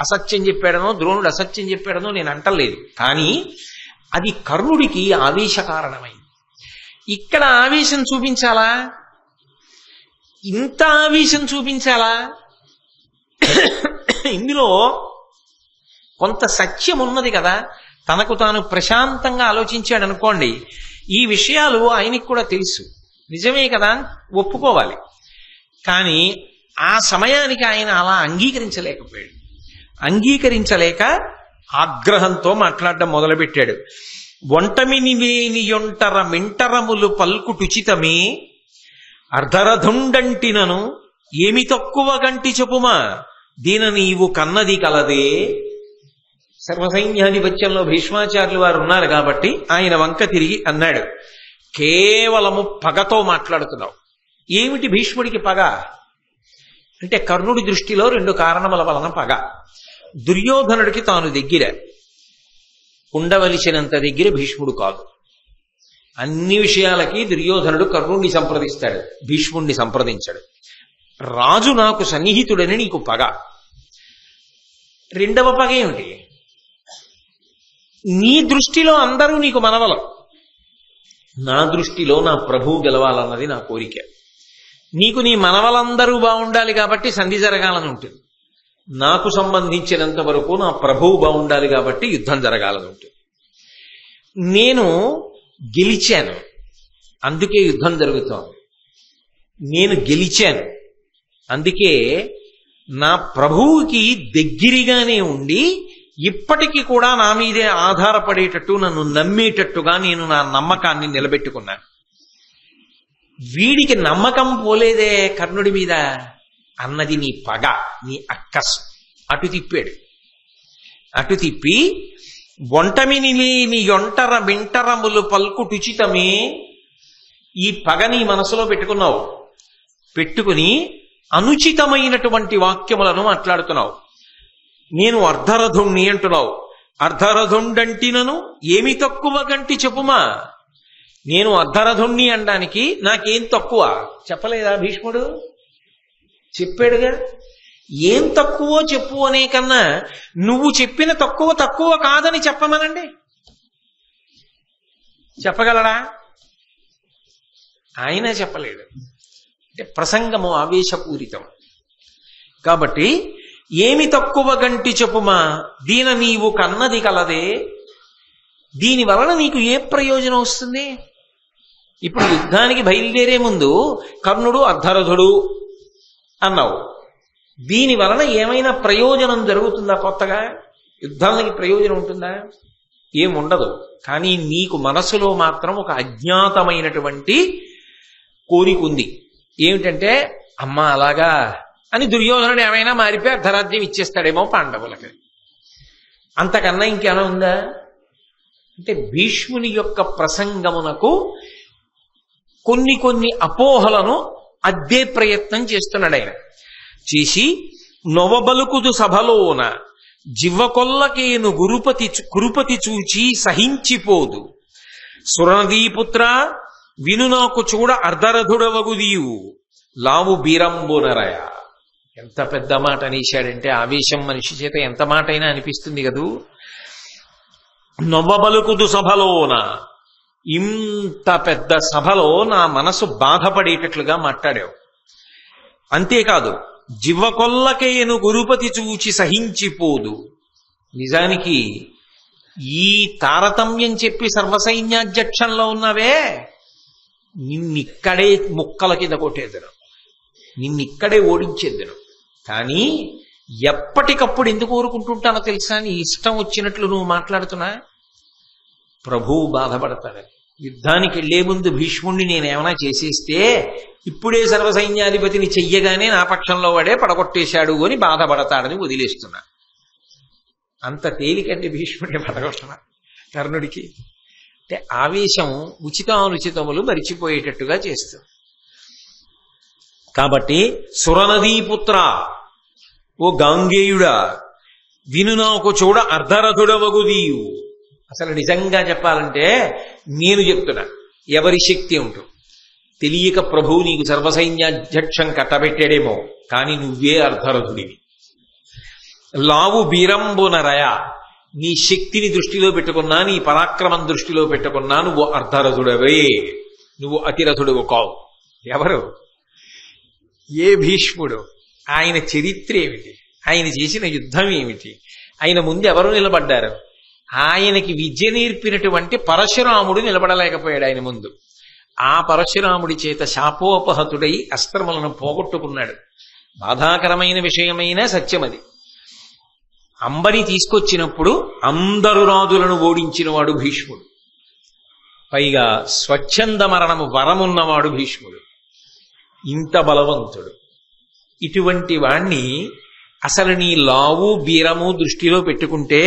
అసత్యం చెప్పాడనో ద్రోణుడు అసత్యం చెప్పాడనో నేను అంటలేదు. కానీ అది కర్ణుడికి ఆవేశ కారణమైంది. ఇక్కడ ఆవేశం చూపించాలా? ఇంత ఆవేశం చూపించాలా? ఇందులో కొంత సత్యం ఉన్నది కదా. తనకు తాను ప్రశాంతంగా ఆలోచించాడు అనుకోండి, ఈ విషయాలు ఆయనకి కూడా తెలుసు, నిజమే కదా ఒప్పుకోవాలి. కానీ ఆ సమయానికి ఆయన అలా అంగీకరించలేకపోయాడు. అంగీకరించలేక ఆగ్రహంతో మాట్లాడడం మొదలుపెట్టాడు. ఒంటమిని లేని యొంటర మింటరములు పల్కుటుచితమే అర్ధరథుండంటినను ఏమి తక్కువ గంటి చెప్పుమా దీన నీవు కన్నది కలదే. సర్వసైన్యాధిపత్యంలో భీష్మాచార్యులు వారు ఉన్నారు కాబట్టి ఆయన వంక తిరిగి అన్నాడు, కేవలము పగతో మాట్లాడుతున్నావు. ఏమిటి భీష్ముడికి పగ అంటే, కర్ణుడి దృష్టిలో 2 కారణముల వలన పగ. దుర్యోధనుడికి తాను దగ్గర, ఉండవలసినంత దగ్గర భీష్ముడు కాదు. అన్ని విషయాలకి దుర్యోధనుడు కర్ణుడిని సంప్రదిస్తాడు, భీష్ముడిని సంప్రదించాడు. రాజు నాకు సన్నిహితుడని నీకు పగ. రెండవ పగ ఏమిటి? నీ దృష్టిలో అందరూ నీకు మనవలం, నా దృష్టిలో నా ప్రభువు గెలవాలన్నది నా కోరిక. నీకు నీ మనవలందరూ బాగుండాలి కాబట్టి సంధి జరగాలని ఉంటుంది. నాకు సంబంధించినంత వరకు నా ప్రభువు బాగుండాలి కాబట్టి యుద్ధం జరగాలని ఉంటుంది. నేను గెలిచాను, అందుకే యుద్ధం జరుగుతోంది. నేను గెలిచాను, అందుకే నా ప్రభువుకి దగ్గరగానే ఉండి ఇప్పటికీ కూడా నా మీదే ఆధారపడేటట్టు, నన్ను నమ్మేటట్టుగా నేను నా నమ్మకాన్ని నిలబెట్టుకున్నాను. వీడికి నమ్మకం పోలేదే కర్ణుడి మీద అన్నది నీ పగ, నీ అక్కసు. అటు తిప్పాడు. అటు తిప్పి ఒంటమిని లేని యొంటర మింటరములు పల్కుటుచితమే, ఈ పగ నీ మనసులో పెట్టుకున్నావు. పెట్టుకుని అనుచితమైనటువంటి వాక్యములను మాట్లాడుతున్నావు. నేను అర్ధరథుణ్ణి అంటున్నావు. అర్ధరథుండంటినను ఏమి తక్కువ గంటి చెప్పుమా. నేను అర్ధరథుణ్ణి అనడానికి నాకేం తక్కువ చెప్పలేదా భీష్ముడు? చెప్పాడుగా. ఏం తక్కువో చెప్పు అనే కన్నా నువ్వు చెప్పిన తక్కువ తక్కువ కాదని చెప్పమనండి. చెప్పగలడా? ఆయన చెప్పలేడు. అంటే ప్రసంగము ఆవేశపూరితం కాబట్టి ఏమి తక్కువ గంటి చెప్పుమా దీన నీవు కన్నది కలదే. దీని వలన నీకు ఏ ప్రయోజనం వస్తుంది? ఇప్పుడు యుద్ధానికి బయలుదేరే ముందు కర్ణుడు అర్ధరథుడు అన్నావు. దీని వలన ఏమైనా ప్రయోజనం జరుగుతుందా? కొత్తగా యుద్ధానికి ప్రయోజనం ఉంటుందా? ఏముండదు. కానీ నీకు మనసులో మాత్రం ఒక అజ్ఞాతమైనటువంటి కోరిక ఉంది. ఏమిటంటే, అమ్మ అలాగా అని దుర్యోధనుడు ఏమైనా మారిపోయి అర్ధరాజ్యం ఇచ్చేస్తాడేమో పాండవులకి. అంతకన్నా ఇంకేమైనా ఉందా? అంటే భీష్ముని యొక్క ప్రసంగమునకు కొన్ని అపోహలను అద్దే ప్రయత్నం చేస్తున్నాడు ఆయన. చేసి నొవబలుకుదు సభలోన జివ్వకొల్లకేను కురుపతి చూచి సహించిపోదు. సురనదీపుత్ర విను నాకు చూడ అర్ధరథుడవగుదీవు లావు బీరంబునరయ. ఎంత పెద్ద మాట అనేశాడంటే, ఆవేశం మనిషి చేత ఎంత మాట అయినా అనిపిస్తుంది కదూ. నొవ్వబలుకుదు సభలోన, ఇంత పెద్ద సభలో నా మనసు బాధపడేటట్లుగా మాట్లాడావు. అంతేకాదు, జివ్వకొల్లకేను గురుపతి చూచి సహించిపోదు. నిజానికి ఈ తారతమ్యం చెప్పి సర్వసైన్యాధ్యక్షంలో ఉన్నవే, నిన్నిక్కడే ముక్కల కింద కొట్టేద్దను, నిన్నిక్కడే ఓడించేద్దను. కానీ ఎప్పటికప్పుడు ఎందుకు ఊరుకుంటుంటానో తెలుసా? నీ ఇష్టం వచ్చినట్లు నువ్వు మాట్లాడుతున్నా ప్రభువు బాధపడతాడు. యుద్ధానికి వెళ్లే ముందు భీష్ముణ్ణి నేనేమైనా చేసేస్తే ఇప్పుడే సర్వసైన్యాధిపతిని చెయ్యగానే నా పక్షంలో వాడే పడగొట్టేశాడు అని బాధపడతాడని వదిలేస్తున్నా. అంత తేలికండి భీష్ముడిని పడగొట్టన కర్ణుడికి. అంటే ఆవేశం ఉచితానుచితములు మరిచిపోయేటట్టుగా చేస్తుంది. కాబట్టి సురనదీపుత్ర, ఓ గాంగేయుడా, విను నాకు చూడ అర్ధరథుడవగుదీవు. అసలు నిజంగా చెప్పాలంటే నేను చెప్తున్నా, ఎవరి శక్తి ఉంటూ తెలియక ప్రభువు నీకు సర్వసైన్యాధ్యక్షం కట్టబెట్టాడేమో, కానీ నువ్వే అర్ధరథుడివి. లావు బీరంబునరయ, నీ శక్తిని దృష్టిలో పెట్టుకున్నా, నీ పరాక్రమం దృష్టిలో పెట్టుకున్నా నువ్వు అర్ధరథుడవే, నువ్వు అతిరథుడు కావు. ఎవరు? ఏ భీష్ముడు? ఆయన చరిత్ర ఏమిటి? ఆయన చేసిన యుద్ధం ఏమిటి? ఆయన ముందు ఎవరు నిలబడ్డారు? ఆయనకి విద్య నేర్పినటువంటి పరశురాముడు నిలబడలేకపోయాడు ఆయన ముందు. ఆ పరశురాముడి చేత శాపోపహతుడై అస్త్రములను పోగొట్టుకున్నాడు. బాధాకరమైన విషయమైన సత్యమది. అంబని తీసుకొచ్చినప్పుడు అందరు రాజులను ఓడించిన వాడు భీష్ముడు. పైగా స్వచ్ఛంద మరణము వరమున్నవాడు భీష్ముడు, ఇంత బలవంతుడు. ఇటువంటి వాణ్ణి అసలు నీ లావు బీరము దృష్టిలో పెట్టుకుంటే,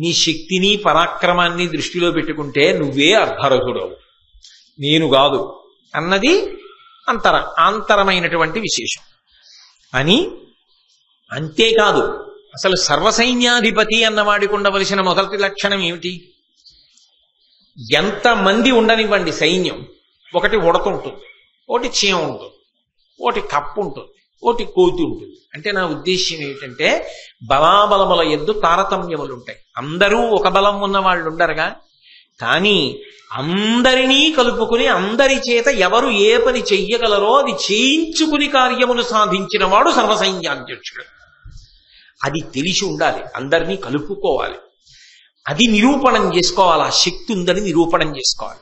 నీ శక్తిని పరాక్రమాన్ని దృష్టిలో పెట్టుకుంటే నువ్వే అర్ధరథుడవు, నేను కాదు అన్నది ఆంతరమైనటువంటి విశేషం అని. అంతేకాదు, అసలు సర్వసైన్యాధిపతి అన్నవాడికి ఉండవలసిన మొదటి లక్షణం ఏమిటి? ఎంతమంది ఉండనివ్వండి సైన్యం, ఒకటి ఉడత ఉంటుంది, ఒకటి చీమ ఉంటుంది, ఒకటి కప్పు ఉంటుంది, ఒకటి కోతి ఉంటుంది. అంటే నా ఉద్దేశ్యం ఏమిటంటే, బలాబలముల యందు తారతమ్యములు ఉంటాయి. అందరూ ఒక బలం ఉన్న వాళ్ళు ఉండరుగా. కానీ అందరినీ కలుపుకుని అందరి చేత ఎవరు ఏ పని చెయ్యగలరో అది చేయించుకుని కార్యమును సాధించిన వాడు సర్వసైన్యాధ్యక్షుడు. అది తెలిసి ఉండాలి, అందరినీ కలుపుకోవాలి, అది నిరూపణం చేసుకోవాలి, ఆ శక్తి ఉందని నిరూపణం చేసుకోవాలి.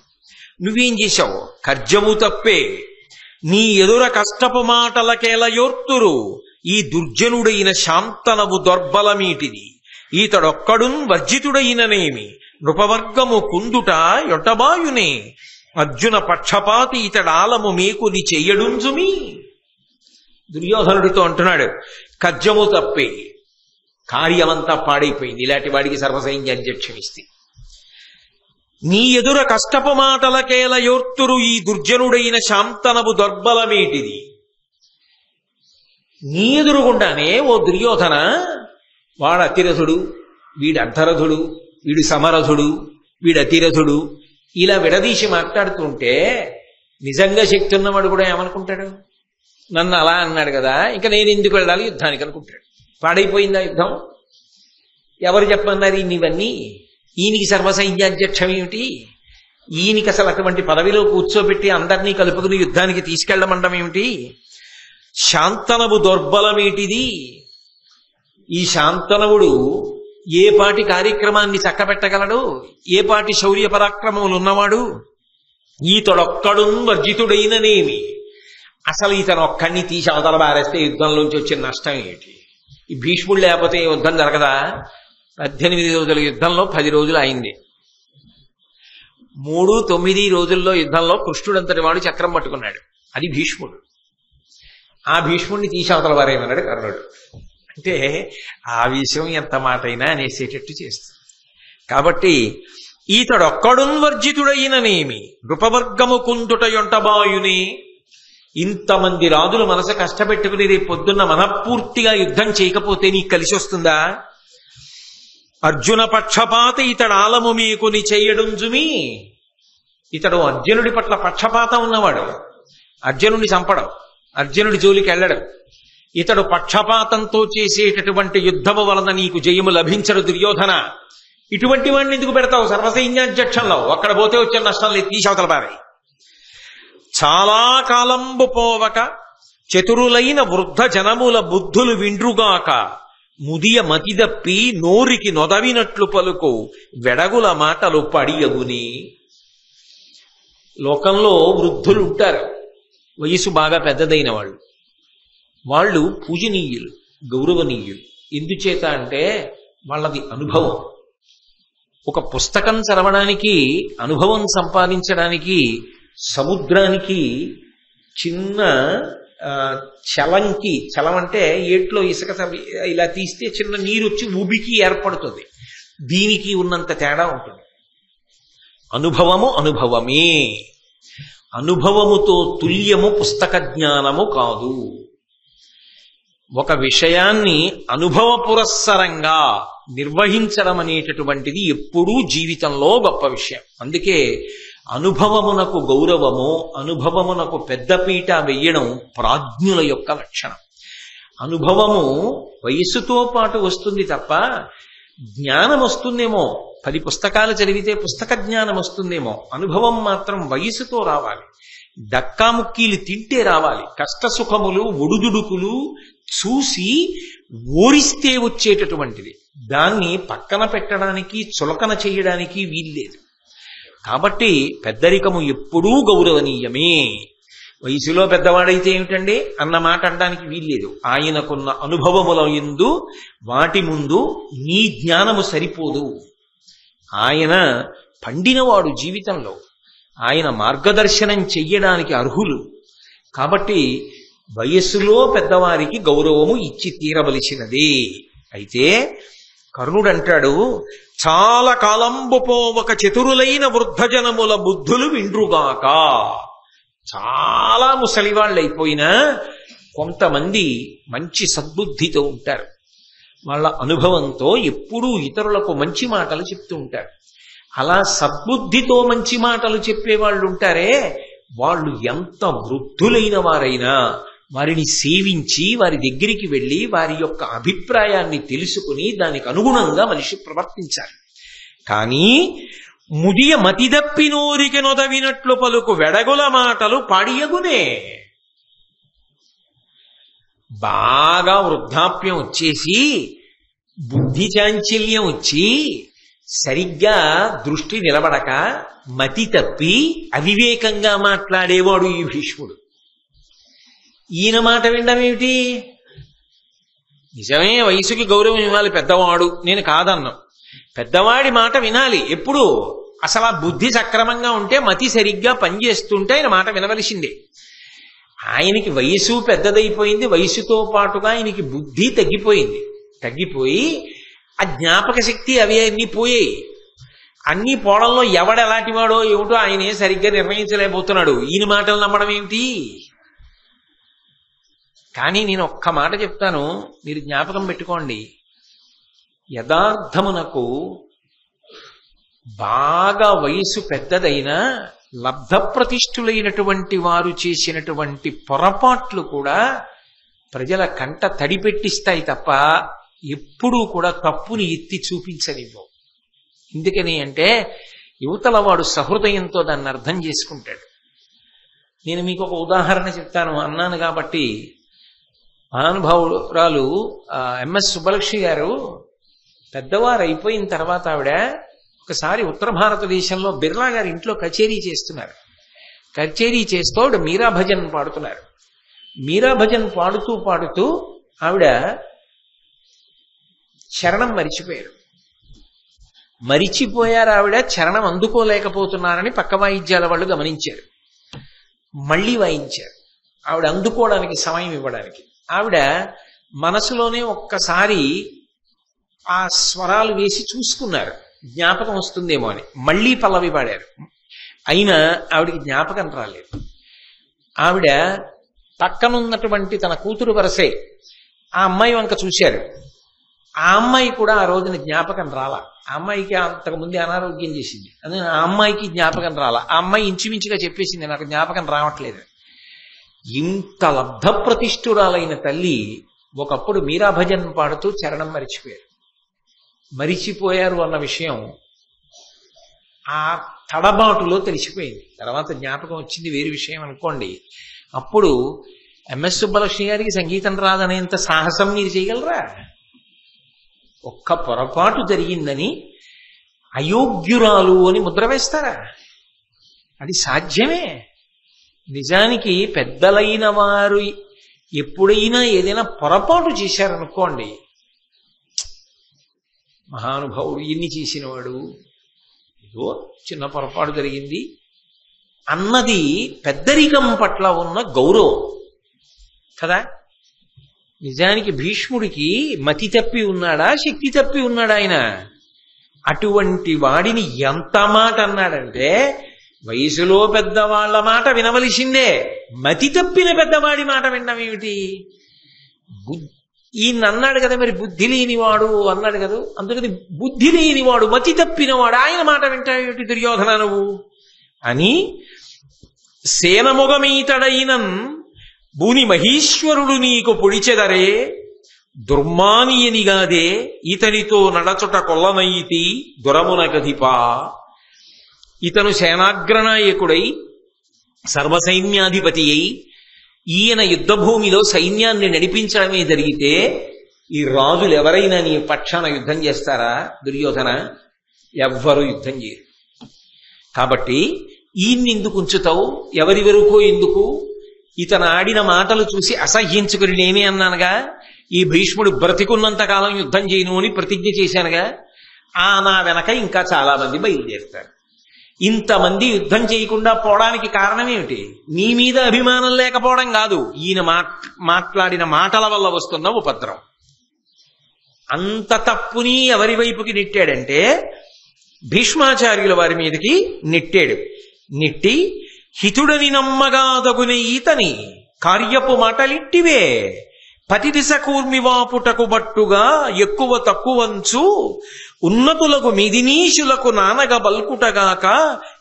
నువ్వేం చేశావు? కర్జము తప్పే నీ ఎదుర కష్టపు మాటలకేలయోర్తురు, ఈ దుర్జనుడైన శాంతనవు దొర్బలమీటిది, ఈతడొక్కడున్ వర్జితుడైననేమి, నృపవర్గము కుందుట యొటబాయునే, అర్జున పక్షపాతి ఇతడాలము మేకుని చెయ్యడుంజుమి. దుర్యోధనుడితో అంటున్నాడు, కర్జము తప్పే, కార్యమంతా పాడైపోయింది ఇలాంటి వాడికి సర్వసైన్యాధ్యక్షం ఇస్తే. నీ ఎదుర కష్టపు మాటలకేలయోర్తురు, ఈ దుర్జనుడైన శాంతనవు దొర్బలమేటిది. నీ ఎదురుగుండానే ఓ దుర్యోధన, వాడు అతిరథుడు, వీడు అర్ధరథుడు, వీడు సమరథుడు, వీడు అతిరథుడు, ఇలా విడదీసి మాట్లాడుతుంటే నిజంగా శక్తి ఉన్నవాడు కూడా ఏమనుకుంటాడు? నన్ను అలా అన్నాడు కదా, ఇంకా నేను ఎందుకు వెళ్ళాలి యుద్ధానికి అనుకుంటాడు. పాడైపోయిందా యుద్ధం? ఎవరు చెప్పన్నారు ఇవన్నీ? ఈయనకి సర్వసైన్యాధ్యక్షం ఏమిటి? ఈయనకి అసలు అటువంటి పదవిలో కూర్చోబెట్టి అందరినీ కలుపుకుని యుద్ధానికి తీసుకెళ్లమండం ఏమిటి? శాంతనవు దౌర్బలమేటిది. ఈ శాంతనవుడు ఏ పాటి కార్యక్రమాన్ని చక్కబెట్టగలడు? ఏ పాటి శౌర్య పరాక్రమములు ఉన్నవాడు? ఈతడొక్కడు వర్జితుడైననేమి. అసలు ఇతను ఒక్కడిని తీసి అవతల బారేస్తే యుద్ధంలోంచి వచ్చిన నష్టం ఏమిటి? ఈ భీష్ముడు లేకపోతే యుద్ధం జరగదా? 18 రోజుల యుద్ధంలో 10 రోజులు అయింది. 3-9 రోజుల్లో యుద్ధంలో కృష్ణుడంతటి వాడు చక్రం పట్టుకున్నాడు. అది భీష్ముడు. ఆ భీష్ముడిని తీసి అవతల వారేమన్నాడు కర్ణుడు. అంటే ఆ విషయం ఎంత మాట అయినా అనేసేటట్టు చేస్తుంది. కాబట్టి ఈతడొక్కడున్ వర్జితుడైననేమి, నృపవర్గము కుందుట యొంటబాయునే. ఇంతమంది రాజులు మనసు కష్టపెట్టుకుని రేపు పొద్దున్న మనపూర్తిగా యుద్ధం చేయకపోతే నీకు కలిసి వస్తుందా? అర్జున పక్షపాత ఇతడాలము మీకుని చెయ్యడుంజుమి. ఇతడు అర్జునుడి పట్ల పక్షపాతం ఉన్నవాడు. అర్జునుడిని చంపడం, అర్జునుడి జోలికి వెళ్ళడం. ఇతడు పక్షపాతంతో చేసేటటువంటి యుద్ధము వలన నీకు జయము లభించడు దుర్యోధన. ఇటువంటి వాడిని ఎందుకు పెడతావు సర్వసైన్యాధ్యక్షంలో? అక్కడ పోతే వచ్చే నష్టం లేదు, తీసవతల బారై. చాలా కాలంబు పోవక చతురులైన వృద్ధ జనముల బుద్ధులు విండ్రుగాక, ముదియ మతిదప్పి నోరికి నొదవినట్లు పలుకు వెడగుల మాటలు పడియగుని. లోకంలో వృద్ధులు ఉంటారు, వయసు బాగా పెద్దదైన వాళ్ళు. వాళ్ళు పూజనీయులు, గౌరవనీయులు. ఎందుచేత అంటే వాళ్ళది అనుభవం. ఒక పుస్తకం చదవడానికి, అనుభవం సంపాదించడానికి సముద్రానికి చిన్న చలంకి, చలం అంటే ఏట్లో ఇసుక ఇలా తీస్తే చిన్న నీరు వచ్చి ఉబికి ఏర్పడుతుంది. దీనికి ఉన్నంత తేడా ఉంటుంది. అనుభవము అనుభవమే. అనుభవముతో తుల్యము పుస్తక జ్ఞానము కాదు. ఒక విషయాన్ని అనుభవ పురస్సరంగా నిర్వహించడం అనేటటువంటిది ఎప్పుడూ జీవితంలో గొప్ప విషయం. అందుకే అనుభవమునకు గౌరవము, అనుభవమునకు పెద్దపీట వెయ్యడం ప్రాజ్ఞుల యొక్క లక్షణం. అనుభవము వయస్సుతో పాటు వస్తుంది తప్ప జ్ఞానం వస్తుందేమో, 10 పుస్తకాలు చదివితే పుస్తక జ్ఞానం వస్తుందేమో, అనుభవం మాత్రం వయస్సుతో రావాలి. డక్కాముక్కీలు తింటే రావాలి. కష్టసుఖములు ఒడుదుడుకులు చూసి ఓరిస్తే వచ్చేటటువంటిది. దాన్ని పక్కన పెట్టడానికి, చులకన చేయడానికి వీల్లేదు. కాబట్టి పెద్దరికము ఎప్పుడూ గౌరవనీయమే. వయసులో పెద్దవాడైతే ఏమిటండి అన్న మాట అనడానికి వీల్లేదు. ఆయనకున్న అనుభవముల యందు వాటి ముందు నీ జ్ఞానము సరిపోదు. ఆయన పండినవాడు జీవితంలో. ఆయన మార్గదర్శనం చెయ్యడానికి అర్హులు. కాబట్టి వయస్సులో పెద్దవారికి గౌరవము ఇచ్చి తీరవలసినది. అయితే కర్ణుడంటాడు, చాలా కాలంబుపోవక చతురులైన వృద్ధజనముల బుద్ధులు విండ్రుగాక. చాలా ముసలివాళ్ళైపోయినా కొంతమంది మంచి సద్బుద్ధితో ఉంటారు. వాళ్ళ అనుభవంతో ఎప్పుడూ ఇతరులకు మంచి మాటలు చెప్తూ ఉంటారు. అలా సద్బుద్ధితో మంచి మాటలు చెప్పేవాళ్ళు ఉంటారే, వాళ్ళు ఎంత వృద్ధులైన వారైనా వారిని సేవించి వారి దగ్గరికి వెళ్ళి వారి యొక్క అభిప్రాయాన్ని తెలుసుకుని దానికి అనుగుణంగా మనిషి ప్రవర్తించాలి. కానీ ముదియ మతిదప్పినోరికి నొదవినట్లు పలుకు వెడగుల మాటలు పాడియగునే. బాగా వృద్ధాప్యం వచ్చేసి బుద్ధి చాంచల్యం వచ్చి సరిగ్గా దృష్టి నిలబడక మతి తప్పి అవివేకంగా మాట్లాడేవాడు ఈ భీష్ముడు. ఈయన మాట వినడం ఏమిటి? నిజమే, వయసుకి గౌరవం ఇవ్వాలి పెద్దవాడు, నేను కాదన్నా. పెద్దవాడి మాట వినాలి. ఎప్పుడు? అసలు ఆ బుద్ధి సక్రమంగా ఉంటే, మతి సరిగ్గా పనిచేస్తుంటే ఆయన మాట వినవలసిందే. ఆయనకి వయసు పెద్దదైపోయింది, వయసుతో పాటుగా ఆయనకి బుద్ధి తగ్గిపోయి ఆ జ్ఞాపక శక్తి అవి అన్నీ పోయాయి. అన్ని పోవడంలో ఎవడెలాంటి వాడో ఏమిటో ఆయనే సరిగ్గా నిర్ణయించలేకపోతున్నాడు. ఈయన మాటలు నమ్మడం ఏమిటి? కానీ నేను ఒక్క మాట చెప్తాను, మీరు జ్ఞాపకం పెట్టుకోండి. యథార్థమునకు బాగా వయసు పెద్దదైన లబ్ధప్రతిష్ఠులైనటువంటి వారు చేసినటువంటి పొరపాట్లు కూడా ప్రజల కంట తడిపెట్టిస్తాయి తప్ప ఎప్పుడూ కూడా తప్పుని ఎత్తి చూపించనివ్వవు. ఎందుకని అంటే యువతల వాడు సహృదయంతో దాన్ని అర్థం చేసుకుంటాడు. నేను మీకు ఒక ఉదాహరణ చెప్తాను, అన్నాను కాబట్టి. మహానుభావురాలు ఎంఎస్ సుబ్బలక్ష్మి గారు పెద్దవారు అయిపోయిన తర్వాత ఆవిడ ఒకసారి ఉత్తర భారతదేశంలో బిర్లా గారి ఇంట్లో కచేరీ చేస్తున్నారు. కచేరీ చేస్తూ మీరా భజన్ పాడుతున్నారు. మీరా భజన్ పాడుతూ ఆవిడ చరణం మరిచిపోయారు. ఆవిడ చరణం అందుకోలేకపోతున్నారని పక్క వాయిద్యాల వాళ్ళు గమనించారు. మళ్ళీ వాయించారు ఆవిడ అందుకోవడానికి, సమయం ఇవ్వడానికి. ఆవిడ మనసులోనే ఒక్కసారి ఆ స్వరాలు వేసి చూసుకున్నారు, జ్ఞాపకం వస్తుందేమో అని. మళ్ళీ పల్లవి పాడారు, అయినా ఆవిడికి జ్ఞాపకం రాలేదు. ఆవిడ పక్కనున్నటువంటి తన కూతురు వరసే ఆ అమ్మాయి వంక చూశారు. ఆ అమ్మాయి కూడా ఆ రోజున జ్ఞాపకం రాలా. ఆ అమ్మాయికి అంతకుముందే అనారోగ్యం చేసింది, అదే ఆ అమ్మాయికి జ్ఞాపకం రాలా. ఆ అమ్మాయి ఇంచుమించుగా చెప్పేసింది, నాకు జ్ఞాపకం రావట్లేదు. ఇంత లబ్ధప్రతిష్ఠురాలైన తల్లి ఒకప్పుడు మీరా భజన్ పాడుతూ చరణం మరిచిపోయారు అన్న విషయం ఆ తడబాటులో తెలిసిపోయింది. తర్వాత జ్ఞాపకం వచ్చింది, వేరు విషయం అనుకోండి. అప్పుడు ఎంఎస్ సుబ్బలక్ష్మి గారికి సంగీతం రాదనేంత సాహసం మీరు చేయగలరా? ఒక్క పొరపాటు జరిగిందని అయోగ్యురాలు అని ముద్ర వేస్తారా? అది సాధ్యమే. నిజానికి పెద్దలైన వారు ఎప్పుడైనా ఏదైనా పొరపాటు చేశారనుకోండి, మహానుభావుడు ఎన్ని చేసినవాడు, ఏదో చిన్న పొరపాటు జరిగింది అన్నది పెద్దరికం పట్ల ఉన్న గౌరవం కదా. నిజానికి భీష్ముడికి మతి తప్పి ఉన్నాడా, శక్తి తప్పి ఉన్నాడా? ఆయన అటువంటి వాడిని ఎంత మాట అన్నాడంటే, వయసులో పెద్దవాళ్ల మాట వినవలసిందే, మతి తప్పిన పెద్దవాడి మాట వినడం ఏమిటి? ఈయన అన్నాడు కదా, మరి బుద్ధి లేనివాడు అన్నాడు కదా, అందుకని బుద్ధి లేనివాడు, మతి తప్పినవాడు, ఆయన మాట వింటావేమిటి దుర్యోధన నువ్వు అని సేనముగమీతడైనన్ భూని మహీశ్వరుడు నీకు పొడిచెదరే దుర్మానియనిగాదే ఇతనితో నడచుట కొల్లనయితి దురమునగధిపా. ఇతను సేనాగ్రనాయకుడై సర్వసైన్యాధిపతి అయి ఈయన యుద్ధభూమిలో సైన్యాన్ని నడిపించడమే జరిగితే ఈ రాజులు ఎవరైనా నీ పక్షాన యుద్ధం చేస్తారా దుర్యోధన? ఎవ్వరూ యుద్ధం చేయరు. కాబట్టి ఈయన్ని ఎందుకు ఉంచుతావు? ఎవరి వరకు ఎందుకు? ఇతను ఆడిన మాటలు చూసి అసహ్యించుకుని నేనే అన్నానుగా, ఈ భీష్ముడు బ్రతికున్నంత కాలం యుద్ధం చేయను అని ప్రతిజ్ఞ చేశానుగా. నా వెనక ఇంకా చాలా మంది బయలుదేరుతారు. ఇంతమంది యుద్ధం చేయకుండా పోవడానికి కారణం ఏమిటి? నీ మీద అభిమానం లేకపోవడం కాదు, ఈయన మాట్లాడిన మాటల వల్ల వస్తున్న ఉపద్రవం. అంత తప్పుని ఎవరి వైపుకి నెట్టాడంటే భీష్మాచార్యుల వారి మీదకి నెట్టాడు. నెట్టి హితుడని నమ్మగాదగునే ఈతని కార్యపు మాటలిట్టివే, పతిదిశ కూర్మివాపుటకు బట్టుగా ఎక్కువ తక్కువంచు ఉన్నతులకు మిదినీషులకు నానగ బల్కుటగాక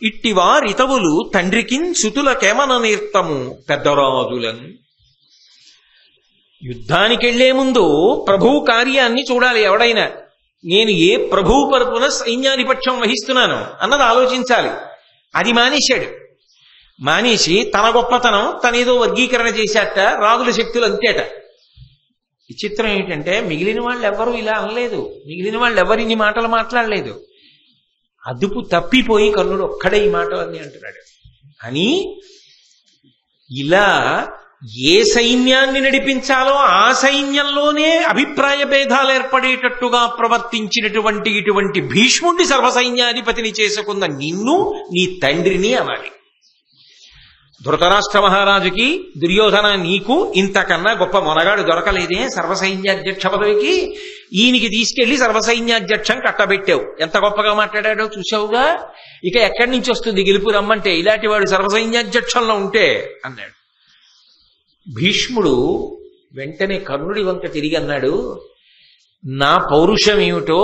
ఇట్టివారితవులు తండ్రికిన్ సుతులకేమన నేర్తము పెద్దరాజులను. యుద్ధానికెళ్లే ముందు ప్రభువు కార్యాన్ని చూడాలి. ఎవడైనా నేను ఏ ప్రభువు తరపున సైన్యాధిపత్యం వహిస్తున్నాను అన్నది ఆలోచించాలి. అది మానేశాడు. మానేసి తన గొప్పతనం తనేదో వర్గీకరణ చేశాట, రాజుల శక్తులు అంతేట. విచిత్రం ఏంటంటే మిగిలిన వాళ్ళు ఎవరు ఇలా అనలేదు, మిగిలిన వాళ్ళు ఎవరు ఇన్ని మాటలు మాట్లాడలేదు. అదుపు తప్పిపోయి కర్ణుడు ఒక్కడే ఈ మాటలన్నీ అంటున్నాడు. అని ఇలా ఏ సైన్యాన్ని నడిపించాలో ఆ సైన్యంలోనే అభిప్రాయ భేదాలు ఏర్పడేటట్టుగా ప్రవర్తించినటువంటి ఇటువంటి భీష్ముడిని సర్వసైన్యాధిపతిని చేసుకున్న నిన్ను నీ తండ్రిని అనాలి. ధృతరాష్ట్ర మహారాజుకి దుర్యోధన నీకు ఇంతకన్నా గొప్ప మొనగాడు దొరకలేదే సర్వసైన్యాధ్యక్ష పదవికి. ఈయనకి తీసుకెళ్లి సర్వసైన్యాధ్యక్షం కట్టబెట్టావు, ఎంత గొప్పగా మాట్లాడాడో చూసావుగా. ఇక ఎక్కడి నుంచి వస్తుంది గెలుపు రమ్మంటే ఇలాంటి వాడు సర్వసైన్యాధ్యక్షంలో ఉంటే అన్నాడు. భీష్ముడు వెంటనే కర్ణుడి వంక తిరిగి అన్నాడు, నా పౌరుషం ఏమిటో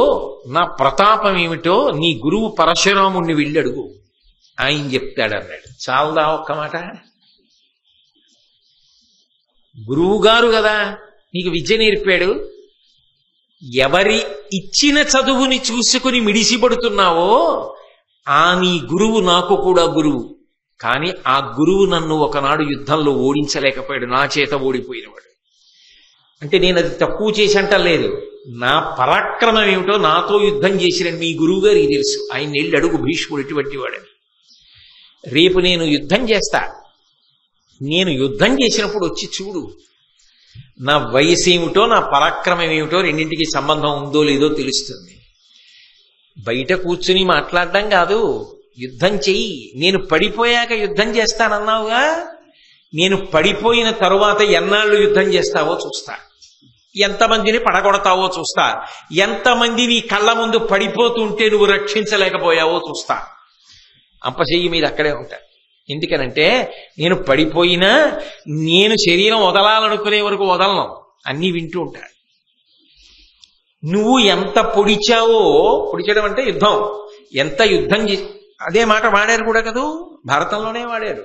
నా ప్రతాపం ఏమిటో నీ గురువు పరశురాముణ్ణి వెళ్ళడుగు, ఆయన చెప్తాడు అన్నాడు. చాలదా ఒక్క మాట? గురువు గారు కదా నీకు విద్య నేర్పాడు. ఎవరి ఇచ్చిన చదువుని చూసుకుని మిడిసిపడుతున్నావో ఆ నీ గురువు నాకు కూడా గురువు. కానీ ఆ గురువు నన్ను ఒకనాడు యుద్ధంలో ఓడించలేకపోయాడు, నా చేత ఓడిపోయినవాడు. అంటే నేను అది తక్కువ చేసి అంటలేదు, నా పరాక్రమం ఏమిటో నాతో యుద్ధం చేసిన మీ గురువు గారికి తెలుసు. ఆయన వెళ్ళి అడుగు భీష్ముడు ఇటువంటి వాడని. రేపు నేను యుద్ధం చేస్తా, నేను యుద్ధం చేసినప్పుడు వచ్చి చూడు, నా వయసు ఏమిటో నా పరాక్రమం ఏమిటో రెండింటికి సంబంధం ఉందో లేదో తెలుస్తుంది. బయట కూర్చుని మాట్లాడడం కాదు, యుద్ధం చెయ్యి. నేను పడిపోయాక యుద్ధం చేస్తానన్నావుగా, నేను పడిపోయిన తరువాత ఎన్నాళ్ళు యుద్ధం చేస్తావో చూస్తా, ఎంతమందిని పడగొడతావో చూస్తా, ఎంతమంది నీ కళ్ళ ముందు పడిపోతుంటే నువ్వు రక్షించలేకపోయావో చూస్తా. అంపశయ్యి మీద అక్కడే ఉంటా. ఎందుకనంటే నేను పడిపోయినా నేను శరీరం వదలాలనుకునే వరకు వదలను, అన్నీ వింటూ ఉంటా. నువ్వు ఎంత పొడిచావో, పొడిచడం అంటే యుద్ధం, ఎంత యుద్ధం అదే మాట వాడారు కూడా కదూ, భారతంలోనే వాడారు.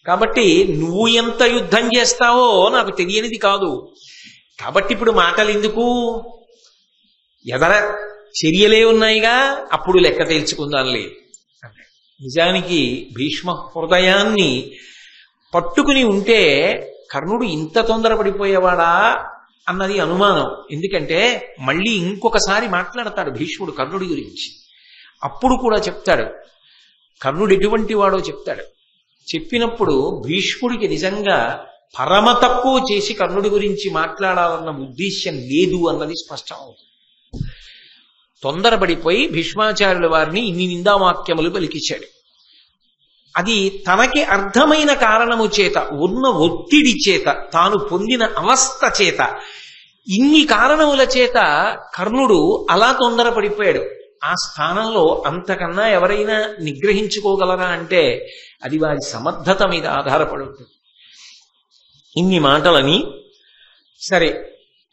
కాబట్టి నువ్వు ఎంత యుద్ధం చేస్తావో నాకు తెలియనిది కాదు. కాబట్టి ఇప్పుడు మాటలు ఎందుకు, ఎదర చర్యలే ఉన్నాయిగా, అప్పుడు లెక్క తేల్చుకుందాంలే. నిజానికి భీష్మ హృదయాన్ని పట్టుకుని ఉంటే కర్ణుడు ఇంత తొందరపడిపోయేవాడా అన్నది అనుమానం. ఎందుకంటే మళ్ళీ ఇంకొకసారి మాట్లాడతాడు భీష్ముడు కర్ణుడి గురించి. అప్పుడు కూడా చెప్తాడు కర్ణుడు ఎటువంటి వాడో చెప్తాడు. చెప్పినప్పుడు భీష్ముడికి నిజంగా పరమ తక్కువ చేసి కర్ణుడి గురించి మాట్లాడాలన్న ఉద్దేశ్యం లేదు అన్నది స్పష్టం అవుతుంది. తొందరపడిపోయి భీష్మాచార్యుల వారిని ఇన్ని నిందావాక్యములు పలికించాడు. అది తనకి అర్థమైన కారణము చేత, ఉన్న ఒత్తిడి చేత, తాను పొందిన అవస్థ చేత, ఇన్ని కారణముల చేత కర్ణుడు అలా తొందరపడిపోయాడు. ఆ స్థానంలో అంతకన్నా ఎవరైనా నిగ్రహించుకోగలరా అంటే అది వారి సమర్థత మీద ఆధారపడి ఉంటుంది. ఇన్ని మాటలని సరే,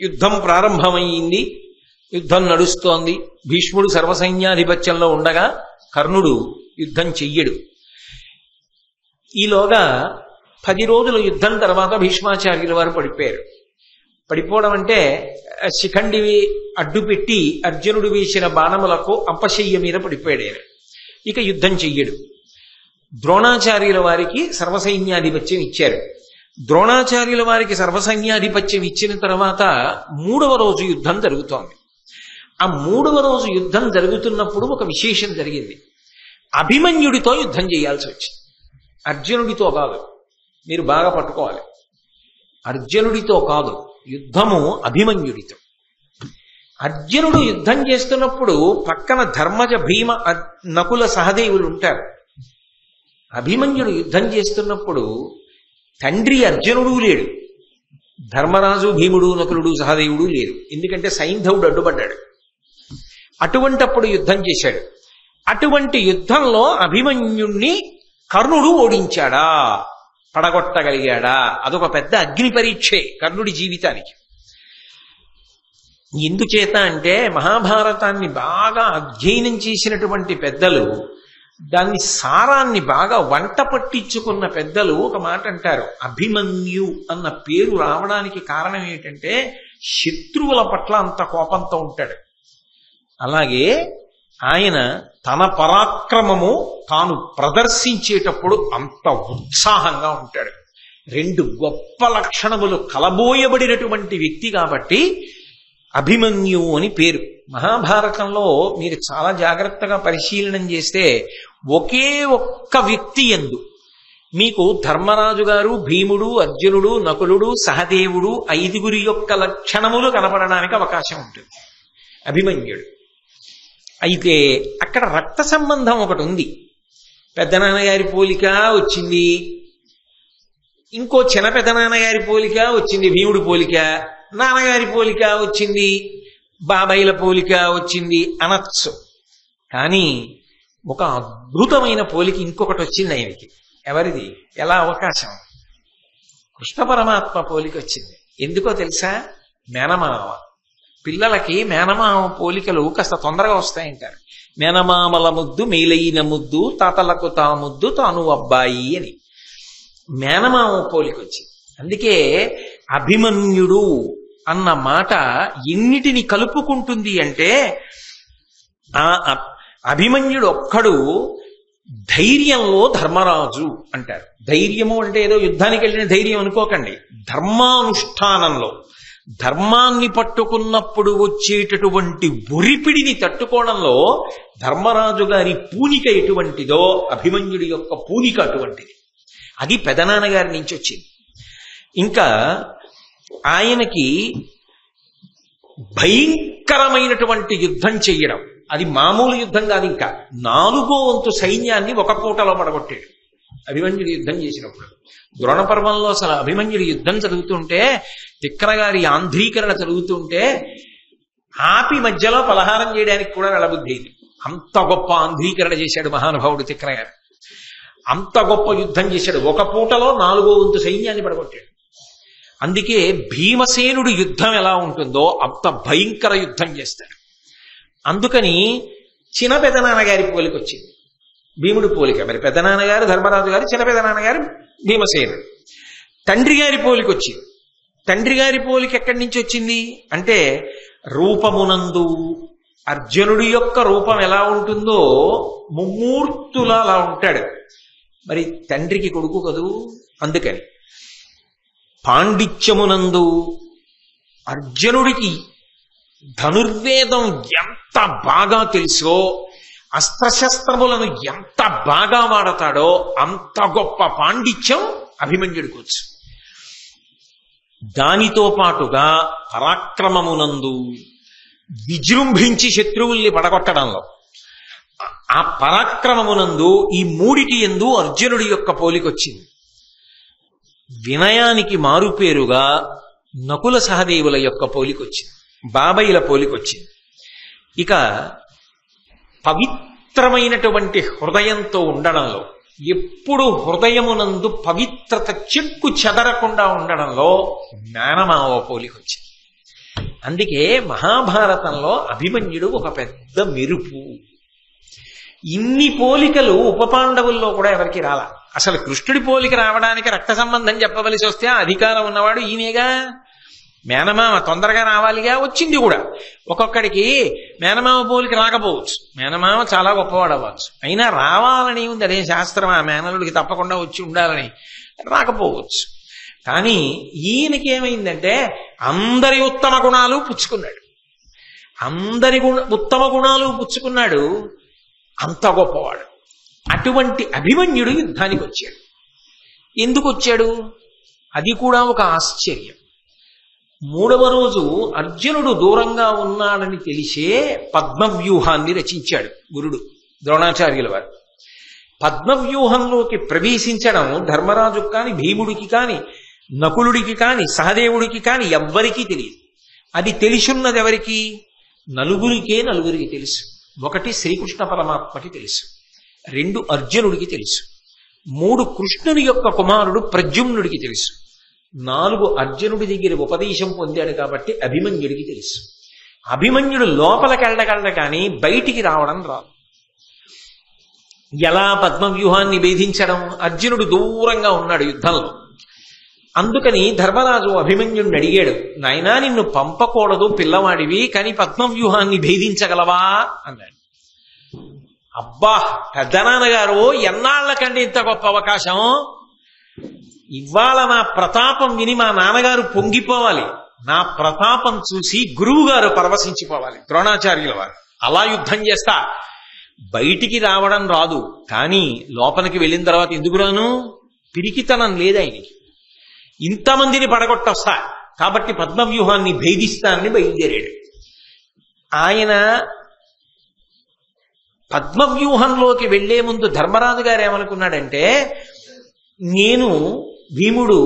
యుద్ధం ప్రారంభమైంది, యుద్ధం నడుస్తోంది. భీష్ముడు సర్వసైన్యాధిపత్యంలో ఉండగా కర్ణుడు యుద్ధం చెయ్యడు. ఈలోగా 10 రోజుల యుద్ధం తర్వాత భీష్మాచార్యుల వారు పడిపోయారు. పడిపోవడం అంటే శిఖండివి అడ్డుపెట్టి అర్జునుడు వేసిన బాణములకు అంపశయ్య మీద పడిపోయాడు ఆయన. ఇక యుద్ధం చెయ్యడు. ద్రోణాచార్యుల వారికి సర్వసైన్యాధిపత్యం ఇచ్చారు. ద్రోణాచార్యుల వారికి సర్వసైన్యాధిపత్యం ఇచ్చిన తర్వాత 3వ రోజు యుద్ధం జరుగుతోంది. ఆ 3వ రోజు యుద్ధం జరుగుతున్నప్పుడు ఒక విశేషం జరిగింది. అభిమన్యుడితో యుద్ధం చేయాల్సి వచ్చింది, అర్జునుడితో కాదు. మీరు బాగా పట్టుకోవాలి, అర్జునుడితో కాదు, యుద్ధము అభిమన్యుడితో. అర్జునుడు యుద్ధం చేస్తున్నప్పుడు పక్కన ధర్మజ భీమ నకుల సహదేవులు ఉంటారు. అభిమన్యుడు యుద్ధం చేస్తున్నప్పుడు తండ్రి అర్జునుడు లేడు, ధర్మరాజు భీముడు నకులుడు సహదేవుడు లేరు. ఎందుకంటే సైంధవుడు అడ్డుపడ్డాడు. అటువంటప్పుడు యుద్ధం చేశాడు. అటువంటి యుద్ధంలో అభిమన్యుణ్ణి కర్ణుడు ఓడించాడా, పడగొట్టగలిగాడా? అదొక పెద్ద అగ్ని పరీక్షే కర్ణుడి జీవితానికి. ఎందుచేత అంటే మహాభారతాన్ని బాగా అధ్యయనం చేసినటువంటి పెద్దలు, దాన్ని సారాన్ని బాగా వంట పట్టించుకున్న పెద్దలు ఒక మాట అంటారు. అభిమన్యు అన్న పేరు రావడానికి కారణం ఏంటంటే శత్రువుల పట్ల అంత కోపంతో ఉంటాడు. అలాగే ఆయన తన పరాక్రమము తాను ప్రదర్శించేటప్పుడు అంత ఉత్సాహంగా ఉంటాడు. రెండు గొప్ప లక్షణములు కలబోయబడినటువంటి వ్యక్తి కాబట్టి అభిమన్యు అని పేరు. మహాభారతంలో మీరు చాలా జాగ్రత్తగా పరిశీలనం చేస్తే ఒకే ఒక్క వ్యక్తి యందు మీకు ధర్మరాజు గారు, భీముడు, అర్జునుడు, నకులుడు, సహదేవుడు 5 యొక్క లక్షణములు కనపడడానికి అవకాశం ఉంటుంది. అభిమన్యుడు అయితే అక్కడ రక్త సంబంధం ఒకటి ఉంది. పెద్దనాన్నగారి పోలిక వచ్చింది, ఇంకో చిన్న పెద్దనాన్నగారి పోలిక వచ్చింది, భీముడు పోలిక, నాన్నగారి పోలిక వచ్చింది, బాబాయిల పోలిక వచ్చింది అనొచ్చు. కానీ ఒక అద్భుతమైన పోలిక ఇంకొకటి వచ్చింది ఆయనకి. ఎవరిది? ఎలా అవకాశం? కృష్ణ పరమాత్మ పోలిక వచ్చింది. ఎందుకో తెలుసా? మేనమామ. పిల్లలకి మేనమామ పోలికలు కాస్త తొందరగా వస్తాయంటారు. మేనమామల ముద్దు మేలైన ముద్దు, తాతలకు తా ముద్దు తాను అబ్బాయి అని మేనమామ పోలిక వచ్చింది. అందుకే అభిమన్యుడు అన్న మాట ఎన్నిటిని కలుపుకుంటుంది అంటే, ఆ అభిమన్యుడు ఒక్కడు ధైర్యంలో ధర్మరాజు అంటారు. ధైర్యము అంటే ఏదో యుద్ధానికి వెళ్ళిన ధైర్యం అనుకోకండి. ధర్మానుష్ఠానంలో, ధర్మాన్ని పట్టుకున్నప్పుడు వచ్చేటటువంటి ఒరిపిడిని తట్టుకోవడంలో ధర్మరాజు గారి పూనిక ఎటువంటిదో అభిమన్యుడి యొక్క పూనిక అటువంటిది. అది పెదనాన్నగారి నుంచి వచ్చింది. ఇంకా ఆయనకి భయంకరమైనటువంటి యుద్ధం చెయ్యడం, అది మామూలు యుద్ధం కాదు. ఇంకా 4వ వంతు సైన్యాన్ని ఒక పూటలో పడగొట్టాడు అభిమన్యుడు యుద్ధం చేసినప్పుడు. ద్రోణ పర్వంలో అసలు అభిమన్యుడి యుద్ధం చదువుతుంటే, తిక్కన గారి ఆంధ్రీకరణ చదువుతుంటే ఆపి మధ్యలో పలహారం చేయడానికి కూడా వెళ్ళబుద్ధి అయింది. అంత గొప్ప ఆంధ్రీకరణ చేశాడు మహానుభావుడు తిక్కన గారు. అంత గొప్ప యుద్ధం చేశాడు. ఒక పూటలో 4వ వంతు సైన్యాన్ని పడగొట్టాడు. అందుకే భీమసేనుడు యుద్ధం ఎలా ఉంటుందో అంత భయంకర యుద్ధం చేస్తాడు. అందుకని చిన్న పెదనాన్నగారి పోలిక వచ్చింది, భీముడు పోలిక. మరి పెద్దనాన్నగారు ధర్మరాజు గారు, చిన్న పెదనాన్నగారు భీమసేనుడు. తండ్రి గారి పోలిక వచ్చింది. తండ్రి గారి పోలిక ఎక్కడి నుంచి వచ్చింది అంటే, రూపమునందు అర్జునుడి యొక్క రూపం ఎలా ఉంటుందో ముమ్మూర్తులా అలా ఉంటాడు. మరి తండ్రికి కొడుకు కదూ, అందుకని. పాండిత్యమునందు అర్జునుడికి ధనుర్వేదం ఎంత బాగా తెలుసో, అస్త్రశస్త్రములను ఎంత బాగా వాడతాడో అంత గొప్ప పాండిత్యం అభిమన్యుడికి వచ్చు. దానితో పాటుగా పరాక్రమమునందు విజృంభించి శత్రువుల్ని పడగొట్టడంలో, ఆ పరాక్రమమునందు ఈ మూడిటి యందు అర్జునుడి యొక్క పోలికొచ్చింది. వినయానికి మారుపేరుగా నకుల సహదేవుల యొక్క పోలికొచ్చింది, బాబాయిల పోలికొచ్చింది. ఇక పవిత్రమైనటువంటి హృదయంతో ఉండడంలో, ఎప్పుడు హృదయమునందు పవిత్రత చెక్కు చెదరకుండా ఉండడంలో మేనమావ పోలికొచ్చింది. అందుకే మహాభారతంలో అభిమన్యుడు ఒక పెద్ద మెరుపు. ఇన్ని పోలికలు ఉపపాండవుల్లో కూడా ఎవరికి రాలా. అసలు కృష్ణుడి పోలిక రావడానికి రక్త సంబంధం చెప్పవలసి వస్తే అధికారం ఉన్నవాడు ఈయనేగా. మేనమామ తొందరగా రావాలిగా, వచ్చింది కూడా. ఒక్కొక్కడికి మేనమామ పోలిక రాకపోవచ్చు, మేనమామ చాలా గొప్పవాడు అవ్వచ్చు, అయినా రావాలని ఉంది, అదే శాస్త్రం. ఆ మేనలుడికి తప్పకుండా వచ్చి ఉండాలని రాకపోవచ్చు. కానీ ఈయనకి ఏమైందంటే అందరి ఉత్తమ గుణాలు పుచ్చుకున్నాడు, అందరి ఉత్తమ గుణాలు పుచ్చుకున్నాడు, అంత గొప్పవాడు. అటువంటి అభిమన్యుడు యుద్ధానికి వచ్చాడు. ఎందుకు వచ్చాడు? అది కూడా ఒక ఆశ్చర్యం. 3వ రోజు అర్జునుడు దూరంగా ఉన్నాడని తెలిసే పద్మవ్యూహాన్ని రచించాడు గురుడు ద్రోణాచార్యుల వారు. పద్మవ్యూహంలోకి ప్రవేశించడం ధర్మరాజుకి కాని, భీముడికి కాని, నకులుడికి కాని, సహదేవుడికి కాని ఎవ్వరికీ తెలియదు. అది తెలిసున్నది ఎవరికి? నలుగురికి తెలుసు. ఒకటి శ్రీకృష్ణ పరమాత్మకి తెలుసు, 2 అర్జునుడికి తెలుసు, 3 కృష్ణుని యొక్క కుమారుడు ప్రద్యుమ్నుడికి తెలుసు, 4 అర్జునుడి దగ్గర ఉపదేశం పొందాడు కాబట్టి అభిమన్యుడికి తెలుసు. అభిమన్యుడు లోపలికి వెళ్ళగలడు కానీ బయటికి రావడం రాదు. ఎలా పద్మవ్యూహాన్ని భేదించడం? అర్జునుడు దూరంగా ఉన్నాడు యుద్ధంలో. అందుకని ధర్మరాజు అభిమన్యుడిని అడిగాడు, నాయనా నిన్ను పంపకూడదు పిల్లవాడివి, కానీ పద్మవ్యూహాన్ని భేదించగలవా అన్నాడు. అబ్బా పెద్దనాన్నగారు, ఎన్నాళ్లకండి ఇంత గొప్ప అవకాశం! ఇవాళ నా ప్రతాపం విని మా నాన్నగారు పొంగిపోవాలి, నా ప్రతాపం చూసి గురువు గారు పరవశించిపోవాలి, ద్రోణాచార్యుల వారు. అలా యుద్ధం చేస్తా. బయటికి రావడం రాదు, కానీ లోపలికి వెళ్ళిన తర్వాత ఎందుకు రాను? పిరికితనం లేదు ఆయనకి. ఇంతమందిని పడగొట్టొస్తా కాబట్టి పద్మవ్యూహాన్ని భేదిస్తానని బయలుదేరాడు. ఆయన పద్మవ్యూహంలోకి వెళ్లే ముందు ధర్మరాజు గారు ఏమనుకున్నాడంటే, నేను భీముడు,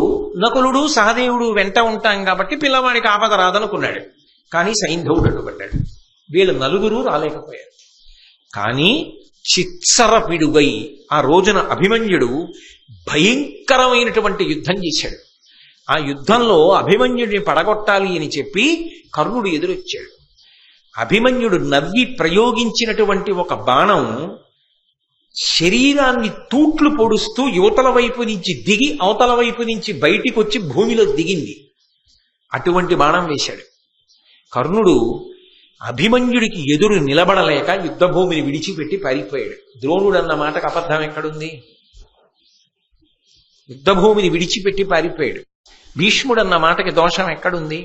నకులుడు, సహదేవుడు వెంట ఉంటాం కాబట్టి పిల్లవాడికి ఆపద రాదనుకున్నాడు. కానీ సైంధవుడు అడ్డుపడ్డాడు. వీళ్ళు 4 రాలేకపోయారు. కానీ చిత్సరపిడుగై ఆ రోజున అభిమన్యుడు భయంకరమైనటువంటి యుద్ధం చేశాడు. ఆ యుద్ధంలో అభిమన్యుడిని పడగొట్టాలి అని చెప్పి కర్ణుడు ఎదురొచ్చాడు. అభిమన్యుడు నవ్వి ప్రయోగించినటువంటి ఒక బాణం శరీరాన్ని తూట్లు పొడుస్తూ యువతల వైపు నుంచి దిగి అవతల వైపు నుంచి బయటికి వచ్చి భూమిలో దిగింది. అటువంటి బాణం వేశాడు. కర్ణుడు అభిమన్యుడికి ఎదురు నిలబడలేక యుద్ధభూమిని విడిచిపెట్టి పారిపోయాడు. ద్రోణుడు అన్న మాటకు అబద్ధం ఎక్కడుంది? యుద్ధభూమిని విడిచిపెట్టి పారిపోయాడు. భీష్ముడు అన్న మాటకి దోషం ఎక్కడుంది?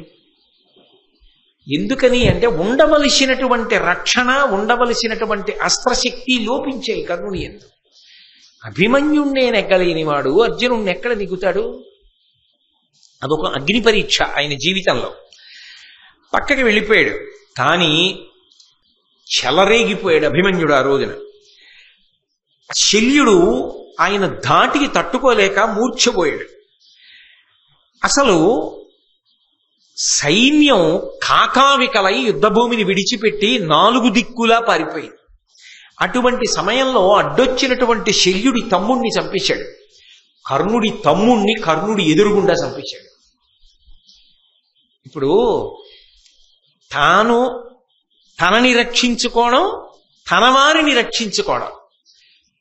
ఎందుకని అంటే ఉండవలసినటువంటి రక్షణ, ఉండవలసినటువంటి అస్త్రశక్తి లోపించాయి కర్ణుని యందు. అభిమన్యుణ్ణే నెగ్గలేనివాడు అర్జునుణ్ణి ఎక్కడ దిగుతాడు? అదొక అగ్ని పరీక్ష ఆయన జీవితంలో. పక్కకి వెళ్ళిపోయాడు. కానీ చెలరేగిపోయాడు అభిమన్యుడు ఆ రోజున. శల్యుడు ఆయన ధాటికి తట్టుకోలేక మూర్ఛపోయాడు. అసలు సైన్యం కాకావికలై యుద్ధభూమిని విడిచిపెట్టి 4 దిక్కులా పారిపోయింది. అటువంటి సమయంలో అడ్డొచ్చినటువంటి శల్యుడి తమ్ముణ్ణి చంపేశాడు. కర్ణుడి తమ్ముణ్ణి కర్ణుడి ఎదురుగుండా చంపేశాడు. ఇప్పుడు తనని రక్షించుకోవడం, తన వారిని రక్షించుకోవడం,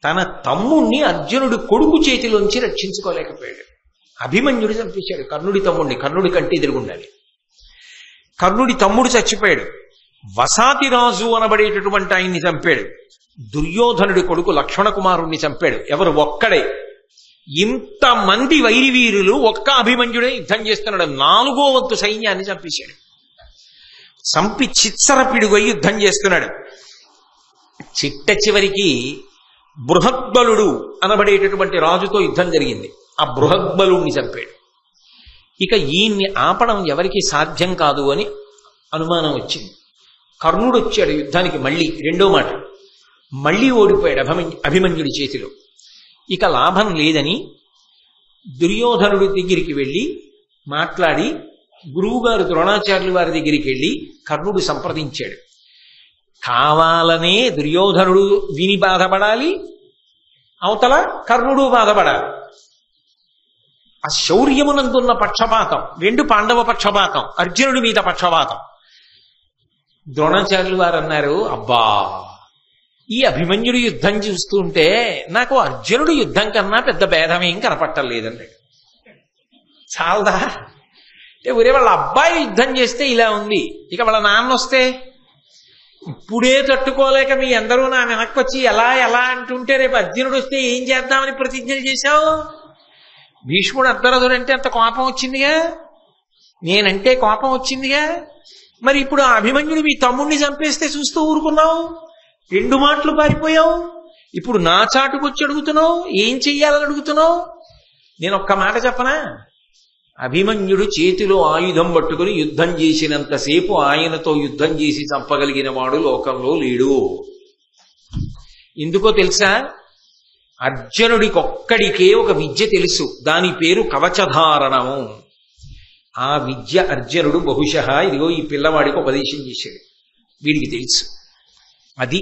తన తమ్ముణ్ణి అర్జునుడి కొడుకు చేతిలోంచి రక్షించుకోలేకపోయాడు. అభిమన్యుడు చంపేశాడు కర్ణుడి తమ్ముడిని, కర్ణుడి కంటే ఎదురుగుండాలి. కర్ణుడి తమ్ముడు చచ్చిపోయాడు. వసాతిరాజు అనబడేటటువంటి ఆయన్ని చంపాడు. దుర్యోధనుడి కొడుకు లక్ష్మణ కుమారుణ్ణి చంపాడు. ఎవరు? ఒక్కడే. ఇంతమంది వైరివీరులు ఒక్క అభిమన్యుడే యుద్ధం చేస్తున్నాడు. 4వ వంతు సైన్యాన్ని చంపేశాడు. చంపి చిత్సరపిడుగై యుద్ధం చేస్తున్నాడు. చిట్ట చివరికి బృహద్బలుడు అనబడేటటువంటి రాజుతో యుద్ధం జరిగింది. ఆ బృహద్బలుణ్ణి చంపాడు. ఇక ఈయన్ని ఆపడం ఎవరికి సాధ్యం కాదు అని అనుమానం వచ్చింది. కర్ణుడు వచ్చాడు యుద్ధానికి మళ్ళీ 2వ మాట. మళ్ళీ ఓడిపోయాడు అభిమన్యుడి చేతిలో. ఇక లాభం లేదని దుర్యోధనుడి దగ్గరికి వెళ్ళి మాట్లాడి గురువుగారు ద్రోణాచార్యుల వారి దగ్గరికి వెళ్ళి కర్ణుడు సంప్రదించాడు. కావాలనే దుర్యోధనుడు విని బాధపడాలి, అవతల కర్ణుడు బాధపడాలి. ఆ శౌర్యమునందున్న పక్షపాతం, 2 పాండవ పక్షపాతం, అర్జునుడి మీద పక్షపాతం. ద్రోణాచార్యులు వారు అన్నారు, అబ్బా ఈ అభిమన్యుడి యుద్ధం చూస్తుంటే నాకు అర్జునుడి యుద్ధం కన్నా పెద్ద భేదమేం కనపట్టలేదన్నాడు. చాలదా అంటే ఒరే వాళ్ళ అబ్బాయి యుద్ధం చేస్తే ఇలా ఉంది, ఇక వాళ్ళ నాన్న వస్తే ఇప్పుడే తట్టుకోలేక మీ అందరూ నా వెనక్కి వచ్చి ఎలా ఎలా అంటుంటే రేపు అర్జునుడు వస్తే ఏం చేద్దామని ప్రతిజ్ఞలు చేశావు. భీష్ముడు అర్ధరథుడంటే అంత కోపం వచ్చిందిగా, నేనంటే కోపం వచ్చిందిగా. మరి ఇప్పుడు ఆ అభిమన్యుడు మీ తమ్ముడిని చంపేస్తే చూస్తూ ఊరుకున్నావు, 2 మాటలు పారిపోయావు. ఇప్పుడు నా చాటుకొచ్చి అడుగుతున్నావు, ఏం చెయ్యాలని అడుగుతున్నావు? నేను ఒక్క మాట చెప్పనా? అభిమన్యుడు చేతిలో ఆయుధం పట్టుకుని యుద్ధం చేసినంతసేపు ఆయనతో యుద్ధం చేసి చంపగలిగిన వాడు లోకంలో లేడు. ఎందుకో తెలుసా? అర్జునుడికొక్కడికే ఒక విద్య తెలుసు, దాని పేరు కవచధారణము. ఆ విద్య అర్జునుడు బహుశः ఇదిగో ఈ పిల్లవాడికి ఉపదేశం చేశాడు, వీడికి తెలుసు. అది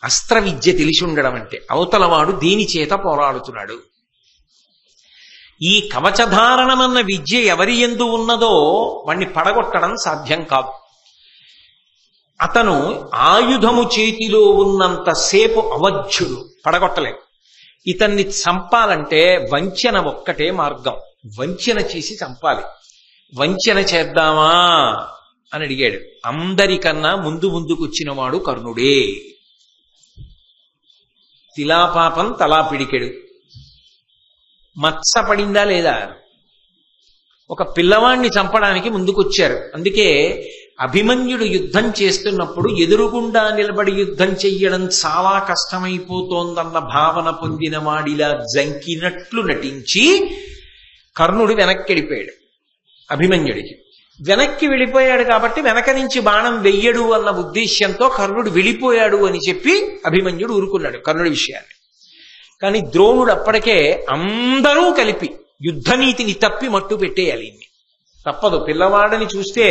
అస్త్ర విద్య తెలిసి ఉండడం అంటే. అవతలవాడు దేని చేత పోరాడుతున్నాడు. ఈ కవచధారణమన్న విద్య ఎవరి యందు ఉన్నదో వాణ్ణి పడగొట్టడం సాధ్యం కాదు. అతను ఆయుధము చేతిలో ఉన్నంతసేపు అవధ్యుడు, పడగొట్టలేడు. ఇతన్ని చంపాలంటే వంచన ఒక్కటే మార్గం, వంచన చేసి చంపాలి. వంచన చేద్దామా అని అడిగాడు. అందరికన్నా ముందుకు వచ్చినవాడు కర్ణుడే. తిలాపాపం తలా పిడికెడు. మత్స పడిందా లేదా? ఒక పిల్లవాణ్ణి చంపడానికి ముందుకొచ్చారు. అందుకే అభిమన్యుడు యుద్ధం చేస్తున్నప్పుడు ఎదురుగుండా నిలబడి యుద్ధం చెయ్యడం చాలా కష్టమైపోతోందన్న భావన పొందిన వాడిలా జంకినట్లు నటించి కర్ణుడు వెనక్కి వెళ్ళిపోయాడు. అభిమన్యుడికి వెనక్కి వెళ్ళిపోయాడు కాబట్టి వెనక నుంచి బాణం వెయ్యడు అన్న ఉద్దేశ్యంతో కర్ణుడు వెళ్ళిపోయాడు అని చెప్పి అభిమన్యుడు ఊరుకున్నాడు కర్ణుడి విషయాన్ని. కానీ ద్రోణుడు అప్పటికే అందరూ కలిపి యుద్ధనీతిని తప్పి మట్టు పెట్టేయాలి. ఇన్ని తప్పదు. పిల్లవాడని చూస్తే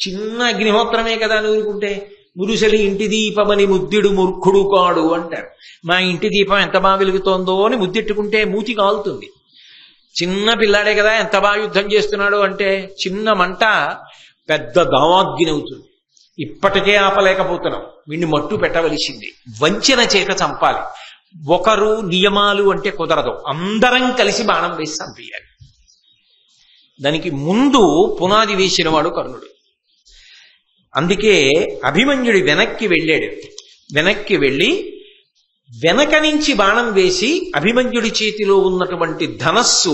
చిన్న అగ్నిహోత్రమే కదా అని ఊరుకుంటే, మురుసలి ఇంటి దీపమని ముద్దుడు మూర్ఖుడు కాడు అంటారు. మా ఇంటి దీపం ఎంత బాగా వెలుగుతోందో అని ముద్దెట్టుకుంటే మూతి కాలుతుంది. చిన్న పిల్లాడే కదా ఎంత బాగా యుద్ధం చేస్తున్నాడు అంటే చిన్న మంట పెద్ద దావాగ్ని అవుతుంది. ఇప్పటికే ఆపలేకపోతున్నాం, వీడిని మట్టు పెట్టవలసింది. వంచన చేత చంపాలి. ఒకరు నియమాలు అంటే కుదరదు, అందరం కలిసి బాణం వేసి చంపేయాలి. దానికి ముందు పునాది వేసినవాడు కర్ణుడు. అందుకే అభిమన్యుడి వెనక్కి వెళ్ళాడు. వెనక్కి వెళ్ళి వెనక నుంచి బాణం వేసి అభిమన్యుడి చేతిలో ఉన్నటువంటి ధనస్సు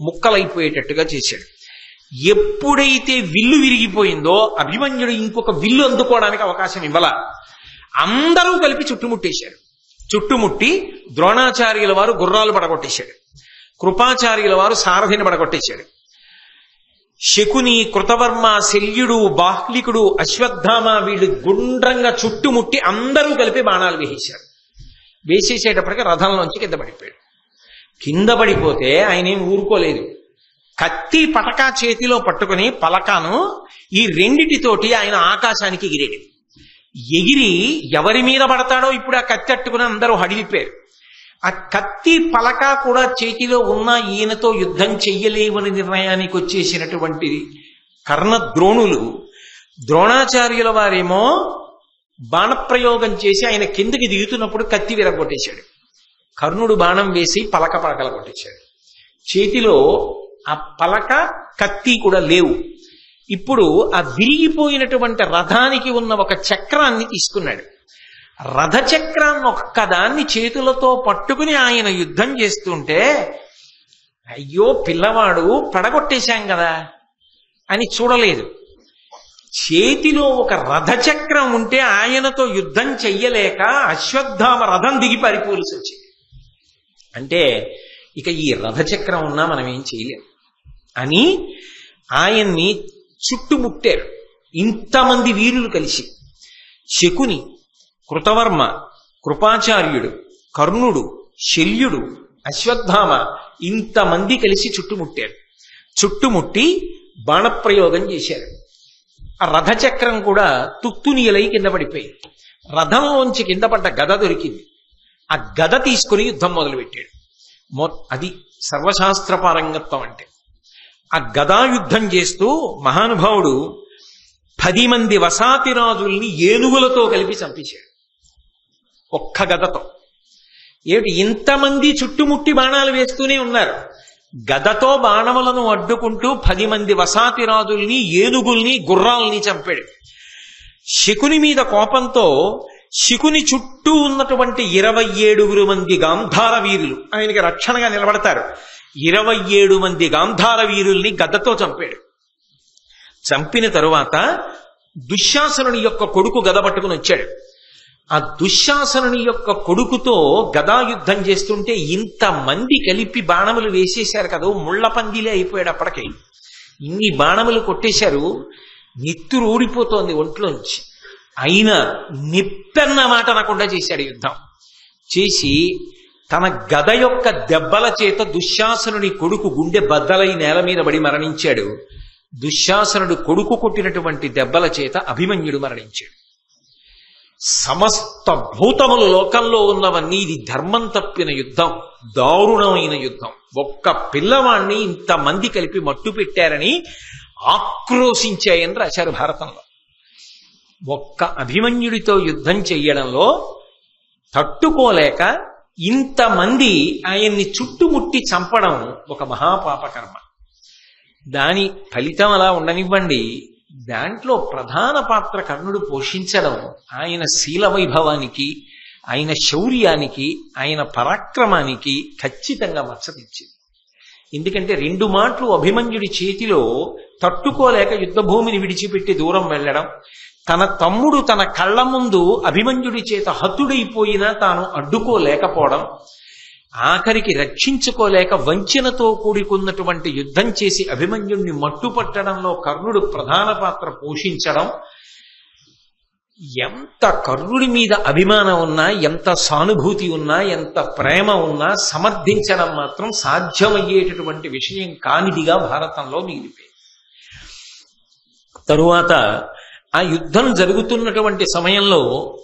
ముక్కలైపోయేటట్టుగా చేశాడు. ఎప్పుడైతే విల్లు విరిగిపోయిందో అభిమన్యుడు ఇంకొక విల్లు అందుకోవడానికి అవకాశం ఇవ్వాల. అందరూ కలిపి చుట్టుముట్టేశారు. చుట్టుముట్టి ద్రోణాచార్యుల వారు గుర్రాలు పడగొట్టేశాడు, కృపాచార్యుల వారు సారథిని పడగొట్టేశాడు. శకుని, కృతవర్మ, శల్యుడు, బాహ్లికుడు, అశ్వత్థామ వీళ్ళు గుండ్రంగా చుట్టుముట్టి అందరూ కలిపి బాణాలు వేసేశారు. వేసేసేటప్పటికి రథంలోంచి కింద పడిపోయాడు. కింద పడిపోతే ఆయన ఏం ఊరుకోలేదు. కత్తి పటకా చేతిలో పట్టుకుని పలకాను ఈ రెండిటితోటి ఆయన ఆకాశానికి ఎగిరాడు. ఎగిరి ఎవరి మీద పడతాడో ఇప్పుడు ఆ కత్తి అట్టుకుని అందరూ హడిలిపోయారు. ఆ కత్తి పలక కూడా చేతిలో ఉన్న ఈయనతో యుద్ధం చెయ్యలేవని నిర్ణయానికి వచ్చేసినటువంటి కర్ణద్రోణులు, ద్రోణాచార్యుల వారేమో బాణప్రయోగం చేసి ఆయన కిందకి దిగుతున్నప్పుడు కత్తి విరగొట్టేశాడు. కర్ణుడు బాణం వేసి పలక పలకల కొట్టేశాడు. చేతిలో ఆ పలక కత్తి కూడా లేవు. ఇప్పుడు ఆ విరిగిపోయినటువంటి రథానికి ఉన్న ఒక చక్రాన్ని తీసుకున్నాడు. రథచక్రాన్ని ఒక్కదాన్ని చేతులతో పట్టుకుని ఆయన యుద్ధం చేస్తుంటే అయ్యో పిల్లవాడు పడగొట్టేశాం కదా అని చూడలేదు. చేతిలో ఒక రథచక్రం ఉంటే ఆయనతో యుద్ధం చెయ్యలేక అశ్వత్థామ రథం దిగి పారిపోవలసి వచ్చింది. అంటే ఇక ఈ రథచక్రం ఉన్నా మనం ఏం చేయలేం అని ఆయన్ని చుట్టుముట్టారు ఇంతమంది వీరులు కలిసి. శకుని, కృతవర్మ, కృపాచార్యుడు, కర్ణుడు, శల్యుడు, అశ్వత్థామ ఇంతమంది కలిసి చుట్టుముట్టారు. చుట్టుముట్టి బాణప్రయోగం చేశారు. ఆ రథచక్రం కూడా తుత్తునియలై కింద పడిపోయింది. రథంలోంచి కింద పడ్డ గద దొరికింది. ఆ గద తీసుకుని యుద్ధం మొదలుపెట్టాడు. అది సర్వశాస్త్ర పారంగత్వం అంటే. ఆ గదాయుద్ధం చేస్తూ మహానుభావుడు 10 మంది వసాతిరాజుల్ని ఏనుగులతో కలిపి చంపేశాడు ఒక్క గదతో. ఏమిటి ఇంతమంది చుట్టుముట్టి బాణాలు వేస్తూనే ఉన్నారు. గదతో బాణములను అడ్డుకుంటూ 10 మంది వసాతిరాజుల్ని, ఏనుగుల్ని, గుర్రాల్ని చంపాడు. శకుని మీద కోపంతో శకుని చుట్టూ ఉన్నటువంటి 27 మంది గాంధార వీరులు ఆయనకి రక్షణగా నిలబడతారు. 27 మంది గాంధార వీరుల్ని గదతో చంపాడు. చంపిన తరువాత దుశ్శాసనుని యొక్క కొడుకు గద పట్టుకుని వచ్చాడు. ఆ దుశ్శాసనుని యొక్క కొడుకుతో గదాయుద్ధం చేస్తుంటే ఇంతమంది కలిపి బాణములు వేసేశారు కదా, ముళ్ల పందిలే అయిపోయాడు. అప్పటికే ఇన్ని బాణములు కొట్టేశారు. నెత్తురు ఊడిపోతోంది ఒంట్లోంచి. అయినా నిప్పెన్న మాట అనకుండా చేశాడు యుద్ధం. చేసి తన గద యొక్క దెబ్బల చేత దుశ్శాసనుడి కొడుకు గుండె బద్దలై నేల మీద పడి మరణించాడు. దుశ్శాసనుడు కొడుకు కొట్టినటువంటి దెబ్బల చేత అభిమన్యుడు మరణించాడు. సమస్త భూతములు లోకంలో ఉన్నవన్నీ ఇది ధర్మం తప్పిన యుద్ధం, దారుణమైన యుద్ధం, ఒక్క పిల్లవాణ్ణి ఇంతమంది కలిపి మట్టు పెట్టారని ఆక్రోశించాయని రాశారు భారతంలో. ఒక్క అభిమన్యుడితో యుద్ధం చెయ్యడంలో తట్టుకోలేక ఇంతమంది ఆయన్ని చుట్టుముట్టి చంపడం ఒక మహాపాపకర్మ. దాని ఫలితం అలా ఉండనివ్వండి, దాంట్లో ప్రధాన పాత్ర కర్ణుడు పోషించడం ఆయన శీల వైభవానికి, ఆయన శౌర్యానికి, ఆయన పరాక్రమానికి ఖచ్చితంగా మచ్చ తెచ్చింది. ఎందుకంటే 2 మాటలు అభిమన్యుడి చేతిలో తట్టుకోలేక యుద్ధభూమిని విడిచిపెట్టి దూరం వెళ్ళడం, తన తమ్ముడు తన కళ్ళ ముందు అభిమన్యుడి చేత హతుడైపోయినా తాను అడ్డుకోలేకపోవడం, ఆఖరికి రక్షించుకోలేక వంచనతో కూడుకున్నటువంటి యుద్ధం చేసి అభిమన్యుడిని మట్టుపట్టడంలో కర్ణుడు ప్రధాన పాత్ర పోషించడం, ఎంత కర్ణుడి మీద అభిమానం ఉన్నా, ఎంత సానుభూతి ఉన్నా, ఎంత ప్రేమ ఉన్నా సమర్థించడం మాత్రం సాధ్యమయ్యేటటువంటి విషయం కానిదిగా భారతంలో మిగిలిపోయింది. తరువాత ఆ యుద్ధం జరుగుతున్నటువంటి సమయంలో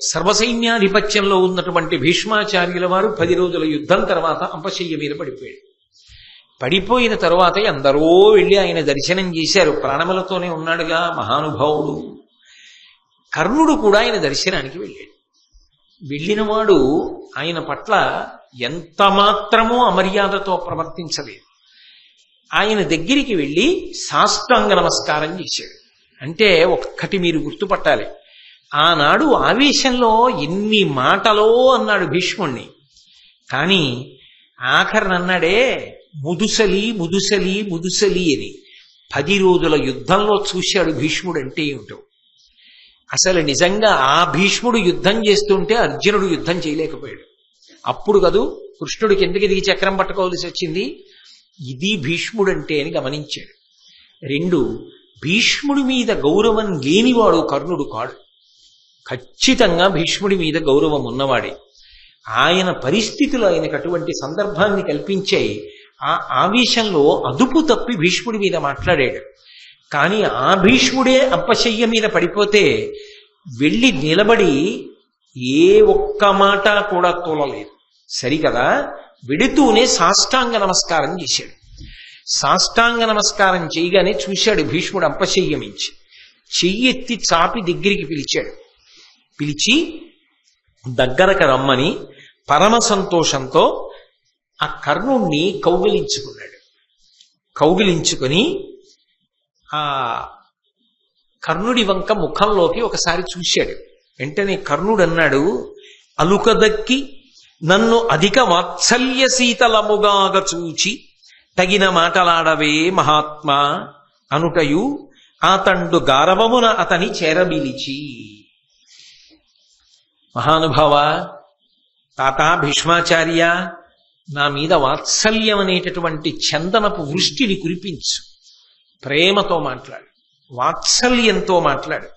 సర్వసైన్యాధిపత్యంలో ఉన్నటువంటి భీష్మాచార్యుల వారు 10 రోజుల యుద్ధం తర్వాత అంపశయ్య మీద పడిపోయాడు. పడిపోయిన తరువాత ఎందరో వెళ్ళి ఆయన దర్శనం చేశారు. ప్రాణములతోనే ఉన్నాడుగా మహానుభావుడు. కర్ణుడు కూడా ఆయన దర్శనానికి వెళ్ళాడు. వెళ్ళినవాడు ఆయన పట్ల ఎంత మాత్రమూ అమర్యాదతో ప్రవర్తించలేదు. ఆయన దగ్గరికి వెళ్ళి సాష్టాంగ నమస్కారం చేశాడు. అంటే ఒక్కటి మీరు గుర్తుపట్టాలి, ఆనాడు ఆవేశంలో ఎన్ని మాటలో అన్నాడు భీష్ముణ్ణి. కానీ ఆఖరనన్నాడే ముదుసలి ముదుసలి ముదుసలి అని. 10 రోజుల యుద్ధంలో చూశాడు భీష్ముడు అంటే ఏమిటో. అసలు నిజంగా ఆ భీష్ముడు యుద్ధం చేస్తుంటే అర్జునుడు యుద్ధం చేయలేకపోయాడు. అప్పుడు కదూ కృష్ణుడికి ఎందుకు దిగి చక్రం పట్టుకోవాల్సి వచ్చింది. ఇది భీష్ముడంటే అని గమనించాడు. 2, భీష్ముడి మీద గౌరవం లేనివాడు కర్ణుడు కాడు. ఖచ్చితంగా భీష్ముడి మీద గౌరవం ఉన్నవాడే. ఆయన పరిస్థితులు ఆయనకు అటువంటి సందర్భాన్ని కల్పించాయి. ఆ ఆవేశంలో అదుపు తప్పి భీష్ముడి మీద మాట్లాడాడు. కానీ ఆ భీష్ముడే అప్పశయ్య మీద పడిపోతే వెళ్ళి నిలబడి ఏ ఒక్క మాట కూడా తోలలేదు. సరికదా, వెడుతూనే సాష్టాంగ నమస్కారం చేశాడు. సాష్టాంగ నమస్కారం చేయగానే చూశాడు భీష్ముడు అంపశయ్యమించి. చెయ్యెత్తి చాపి దగ్గరికి పిలిచాడు. పిలిచి దగ్గరకు రమ్మని పరమ సంతోషంతో ఆ కర్ణుణ్ణి కౌగిలించుకున్నాడు. కౌగిలించుకొని ఆ కర్ణుడి వంక ముఖంలోకి ఒకసారి చూశాడు. వెంటనే కర్ణుడు అన్నాడు, అలుకదక్కి నన్ను అధిక వాత్సల్య శీతలముగాగ చూచి తగిన మాటలాడవే మహాత్మా అనుటయు ఆతండు గారవమున అతని చేరబిలిచి. మహానుభావ, తాత భీష్మాచార్య, నా మీద వాత్సల్యం అనేటటువంటి చందనపు వృష్టిని కురిపించు. ప్రేమతో మాట్లాడు, వాత్సల్యంతో మాట్లాడు,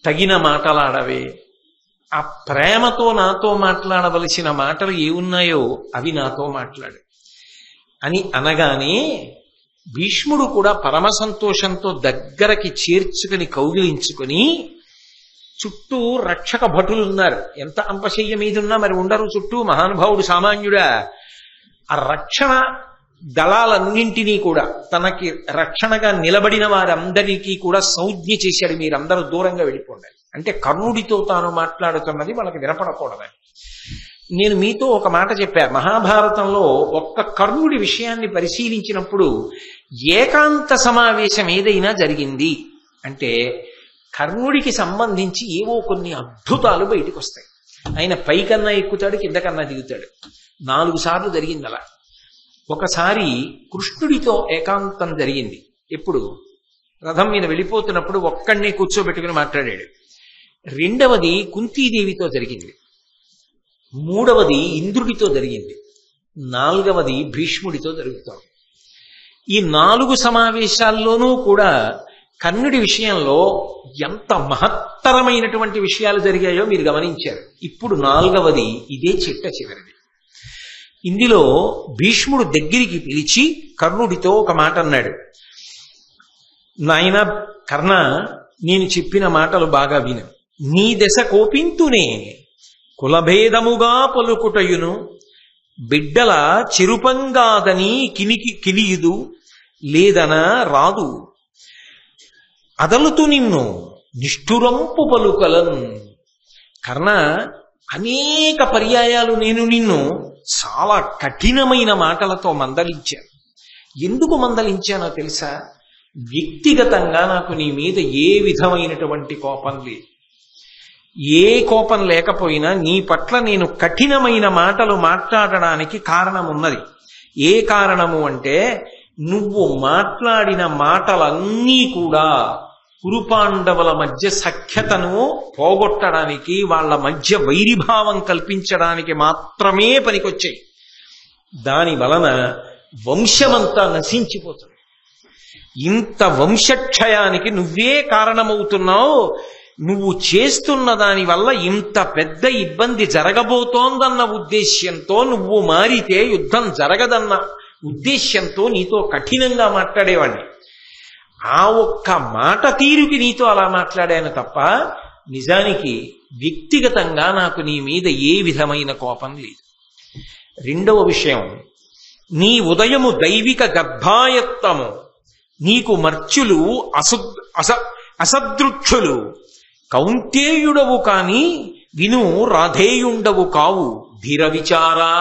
తగిన మాటలాడవే. ఆ ప్రేమతో నాతో మాట్లాడవలసిన మాటలు ఏమున్నాయో అవి నాతో మాట్లాడు అని అనగానే భీష్ముడు కూడా పరమ సంతోషంతో దగ్గరకి చేర్చుకుని కౌగిలించుకుని, చుట్టూ రక్షక భటులున్నారు. ఎంత అంపశయ్య మీదున్నా మరి ఉండరు చుట్టూ, మహానుభావుడు సామాన్యుడా. ఆ రక్షణ దళాలన్నింటినీ కూడా తనకి రక్షణగా నిలబడిన వారందరికీ కూడా సంజ్ఞ చేశాడు, మీరందరూ దూరంగా వెళ్ళిపోండి. అంటే కర్ణుడితో తాను మాట్లాడుతున్నది వాళ్ళకి వినపడకూడదని. నేను మీతో ఒక మాట చెప్పా, మహాభారతంలో ఒక్క కర్ణుడి విషయాన్ని పరిశీలించినప్పుడు ఏకాంత సమావేశం ఏదైనా జరిగింది అంటే కర్ణుడికి సంబంధించి ఏవో కొన్ని అద్భుతాలు బయటకు వస్తాయి. ఆయన పైకన్నా ఎక్కుతాడు, కిందకన్నా దిగుతాడు. 4 సార్లు జరిగింది అలా. ఒకసారి కృష్ణుడితో ఏకాంతం జరిగింది. ఎప్పుడు? రథం మీద వెళ్ళిపోతున్నప్పుడు ఒక్కడినే కూర్చోబెట్టుకుని మాట్లాడాడు. 2వది కుంతీదేవితో జరిగింది. 3వది ఇంద్రుడితో జరిగింది. 4వది భీష్ముడితో జరుగుతోంది. ఈ 4 సమావేశాల్లోనూ కూడా కర్ణుడి విషయంలో ఎంత మహత్తరమైనటువంటి విషయాలు జరిగాయో మీరు గమనించారు. ఇప్పుడు 4వది ఇదే చిట్ట చివరిది. ఇందులో భీష్ముడు దగ్గరికి పిలిచి కర్ణుడితో ఒక మాట అన్నాడు. నాయన కర్ణ, నేను చెప్పిన మాటలు బాగా విను. నీ దశ కోపింతునే కులభేదముగా పలుకుటయును బిడ్డల చిరుపంగాదని కిలియుదు లేదన రాదు అదలుతు నిన్ను నిష్ఠురంపు పలుకలన్. కర్ణ, అనేక పర్యాయాలు నేను నిన్ను చాలా కఠినమైన మాటలతో మందలించాను. ఎందుకు మందలించానో తెలుసా? వ్యక్తిగతంగా నాకు నీ మీద ఏ విధమైనటువంటి కోపం లేదు. ఏ కోపం లేకపోయినా నీ పట్ల నేను కఠినమైన మాటలు మాట్లాడడానికి కారణం ఉన్నది. ఏ కారణము అంటే, నువ్వు మాట్లాడిన మాటలన్నీ కూడా కురుపాండవుల మధ్య సఖ్యతను పోగొట్టడానికి, వాళ్ళ మధ్య వైరిభావం కల్పించడానికి మాత్రమే పనికొచ్చాయి. దాని వలన వంశమంతా నశించిపోతుంది. ఇంత వంశక్షయానికి నువ్వే కారణమవుతున్నావు. నువ్వు చేస్తున్న దాని వల్ల ఇంత పెద్ద ఇబ్బంది జరగబోతోందన్న ఉద్దేశ్యంతో, నువ్వు మారితే యుద్ధం జరగదన్న ఉద్దేశ్యంతో నీతో కఠినంగా మాట్లాడేవాడిని. ఆ ఒక్క మాట తీరుకి నీతో అలా మాట్లాడాను తప్ప నిజానికి వ్యక్తిగతంగా నాకు నీ మీద ఏ విధమైన కోపం లేదు. రెండవ విషయం, నీ ఉదయము దైవిక గర్భాయత్తము, నీకు మర్చులు అసదృక్షులు, కౌంతేయుడవు కాని విను రాధేయుండవు కావు ధీర విచారా.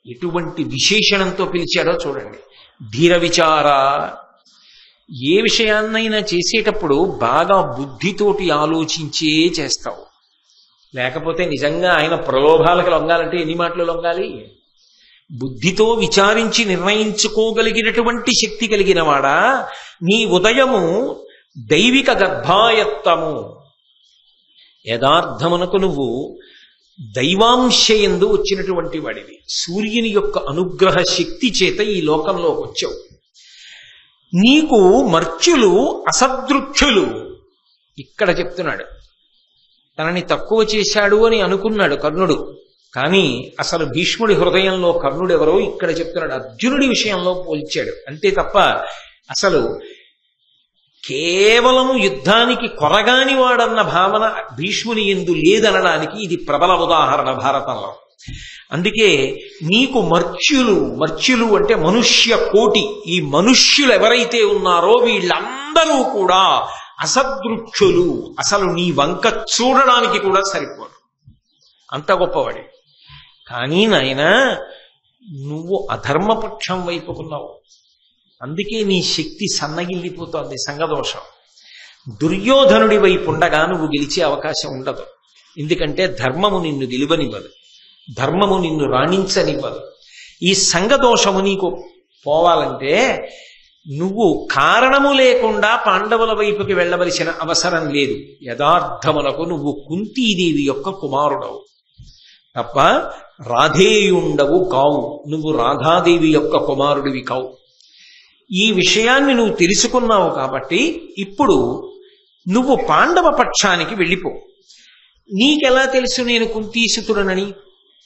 ఎటువంటి విశేషణంతో పిలిచాడో చూడండి. ధీర విచారా. ఏ విషయాన్నైనా చేసేటప్పుడు బాగా బుద్ధితోటి ఆలోచించే చేస్తావు. లేకపోతే నిజంగా ఆయన ప్రలోభాలకు లొంగాలంటే ఎన్ని మాటలు లొంగాలి? బుద్ధితో విచారించి నిర్ణయించుకోగలిగినటువంటి శక్తి కలిగిన వాడా, నీ ఉదయము దైవిక గర్భాయత్తము, యథార్థమునకు నువ్వు దైవాంశయందు వచ్చినటువంటి వాడివి. సూర్యుని యొక్క అనుగ్రహ శక్తి చేత ఈ లోకంలో వచ్చావు. నీకు మర్చులు అసదృక్షులు. ఇక్కడ చెప్తున్నాడు, తనని తక్కువ చేశాడు అని అనుకున్నాడు కర్ణుడు. కానీ అసలు భీష్ముడి హృదయంలో కర్ణుడు ఎవరో ఇక్కడ చెప్తున్నాడు. అర్జునుడి విషయంలో పోల్చాడు అంతే తప్ప అసలు కేవలము యుద్ధానికి కొరగాని వాడన్న భావన భీష్ముని యందు లేదనడానికి ఇది ప్రబల ఉదాహరణ భారతంలో. అందుకే నీకు మర్చ్యులు అంటే మనుష్య కోటి. ఈ మనుష్యులు ఎవరైతే ఉన్నారో వీళ్ళందరూ కూడా అసదృక్షులు. అసలు నీ వంక చూడడానికి కూడా సరిపోరు, అంత గొప్పవాడే. కానీ నాయన, నువ్వు అధర్మపక్షం వైపుకున్నావు. అందుకే నీ శక్తి సన్నగిల్లిపోతోంది. సంగదోషం. దుర్యోధనుడి వైపు ఉండగా నువ్వు గెలిచే అవకాశం ఉండదు. ఎందుకంటే ధర్మము నిన్ను గెలువనివ్వదు, ధర్మము నిన్ను రాణించనివ్వదు. ఈ సంగదోషము నీకు పోవాలంటే నువ్వు కారణము లేకుండా పాండవుల వైపుకి వెళ్ళవలసిన అవసరం లేదు. యథార్థమునకు నువ్వు కుంతీదేవి యొక్క కుమారుడవు తప్ప రాధేయుండవు కావు. నువ్వు రాధాదేవి యొక్క కుమారుడివి కావు. ఈ విషయాన్ని నువ్వు తెలుసుకున్నావు కాబట్టి ఇప్పుడు నువ్వు పాండవ పక్షానికి వెళ్ళిపో. నీకెలా తెలుసు నేను కుంతీసుతుడనని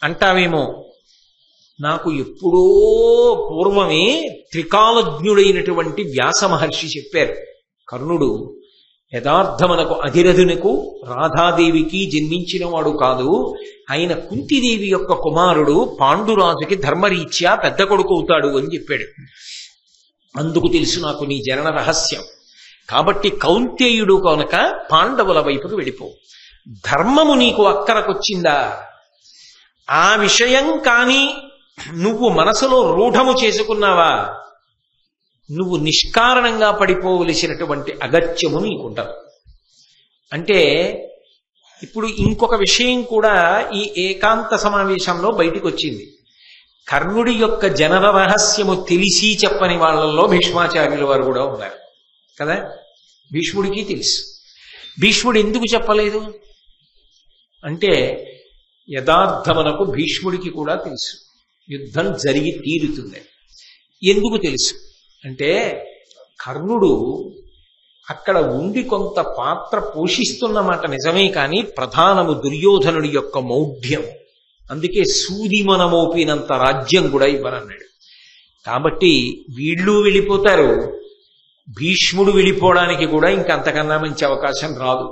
అంటావేమో. నాకు ఎప్పుడో పూర్వమే త్రికాలజ్ఞుడైనటువంటి వ్యాస మహర్షి చెప్పారు, కర్ణుడు యథార్థమునకు అధిరథునకు రాధాదేవికి జన్మించిన వాడు కాదు. ఆయన కుంతిదేవి యొక్క కుమారుడు, పాండురాజుకి ధర్మరీత్యా పెద్ద కొడుకు అవుతాడు అని చెప్పాడు. అందుకు తెలుసు నాకు నీ జనన రహస్యం. కాబట్టి కౌంతేయుడు కనుక పాండవుల వైపుకు వెళ్ళిపో. ధర్మము నీకు అక్కరకొచ్చిందా, ఆ విషయం కానీ నువ్వు మనసులో రూఢము చేసుకున్నావా, నువ్వు నిష్కారణంగా పడిపోవలసినటువంటి అగత్యము నీకుండదు. అంటే ఇప్పుడు ఇంకొక విషయం కూడా ఈ ఏకాంత సమావేశంలో బయటికి వచ్చింది. కర్ణుడి యొక్క జనన రహస్యము తెలిసి చెప్పని వాళ్ళల్లో భీష్మాచార్యుల వారు కూడా ఉన్నారు కదా. భీష్ముడికి తెలుసు. భీష్ముడు ఎందుకు చెప్పలేదు అంటే యథార్థమునకు భీష్ముడికి కూడా తెలుసు యుద్ధం జరిగి తీరుతుంది. ఎందుకు తెలుసు అంటే కర్ణుడు అక్కడ ఉండి కొంత పాత్ర పోషిస్తున్నమాట నిజమే, కానీ ప్రధానము దుర్యోధనుడి యొక్క మౌఢ్యం. అందుకే సూదిమనమోపినంత రాజ్యం కూడా ఇవ్వనన్నాడు. కాబట్టి వీళ్ళు వెళ్ళిపోతారు, భీష్ముడు వెళ్ళిపోవడానికి కూడా ఇంకంతకన్నా మంచి అవకాశం రాదు.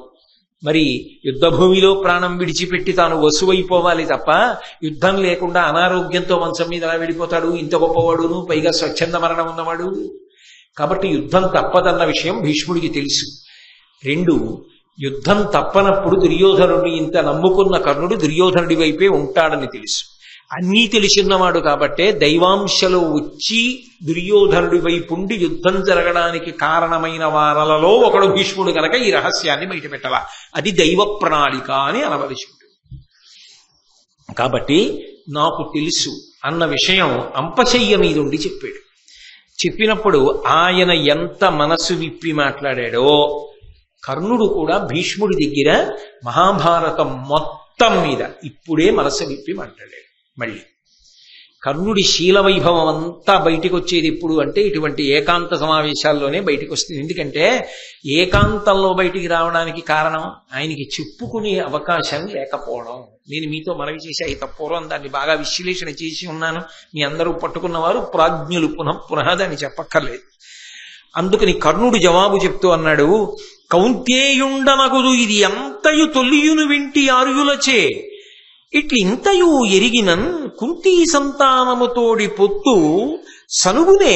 మరి యుద్ధభూమిలో ప్రాణం విడిచిపెట్టి తాను వసువైపోవాలి తప్ప యుద్ధం లేకుండా అనారోగ్యంతో మంచం మీద ఎలా వెళ్ళిపోతాడు? ఇంత గొప్పవాడును, పైగా స్వచ్ఛంద మరణం ఉన్నవాడు. కాబట్టి యుద్ధం తప్పదన్న విషయం భీష్ముడికి తెలుసు. 2, యుద్ధం తప్పనప్పుడు దుర్యోధనుడిని ఇంత నమ్ముకున్న కర్ణుడు దుర్యోధనుడి వైపే ఉంటాడని తెలుసు. అన్నీ తెలిసిన్నవాడు కాబట్టే దైవాంశలో వచ్చి దుర్యోధనుడి వైపుండి యుద్ధం జరగడానికి కారణమైన వారలలో ఒకడు భీష్ముడు కనుక ఈ రహస్యాన్ని బయటపెట్టాల. అది దైవ ప్రణాళిక అని అనవలసి ఉంటుంది. కాబట్టి నాకు తెలుసు అన్న విషయం అంపశయ్య మీదుండి చెప్పాడు. చెప్పినప్పుడు ఆయన ఎంత మనసు విప్పి మాట్లాడాడో కర్ణుడు కూడా భీష్ముడి దగ్గర మహాభారతం మొత్తం మీద ఇప్పుడే మనసు విప్పి మాట్లాడాడు. మళ్ళీ కర్ణుడి శీల వైభవం అంతా బయటికి వచ్చేది ఎప్పుడు అంటే ఇటువంటి ఏకాంత సమావేశాల్లోనే బయటికి వస్తుంది. ఎందుకంటే ఏకాంతంలో బయటికి రావడానికి కారణం ఆయనకి చెప్పుకునే అవకాశం లేకపోవడం. నేను మీతో మనవి చేసి అయితే పూర్వం దాన్ని బాగా విశ్లేషణ చేసి ఉన్నాను. మీ అందరూ పట్టుకున్నవారు ప్రాజ్ఞులు పునః దాన్ని చెప్పక్కర్లేదు. అందుకని కర్ణుడు జవాబు చెప్తూ అన్నాడు, కౌంతేయుండనగుదు ఇది ఎంతయు తొల్లియును వింటి ఆర్యులచే ఇట్లి ఇంతయు ఎరిగినన్ కుంతీ సంతానముతోడి పొత్తు సనుగునే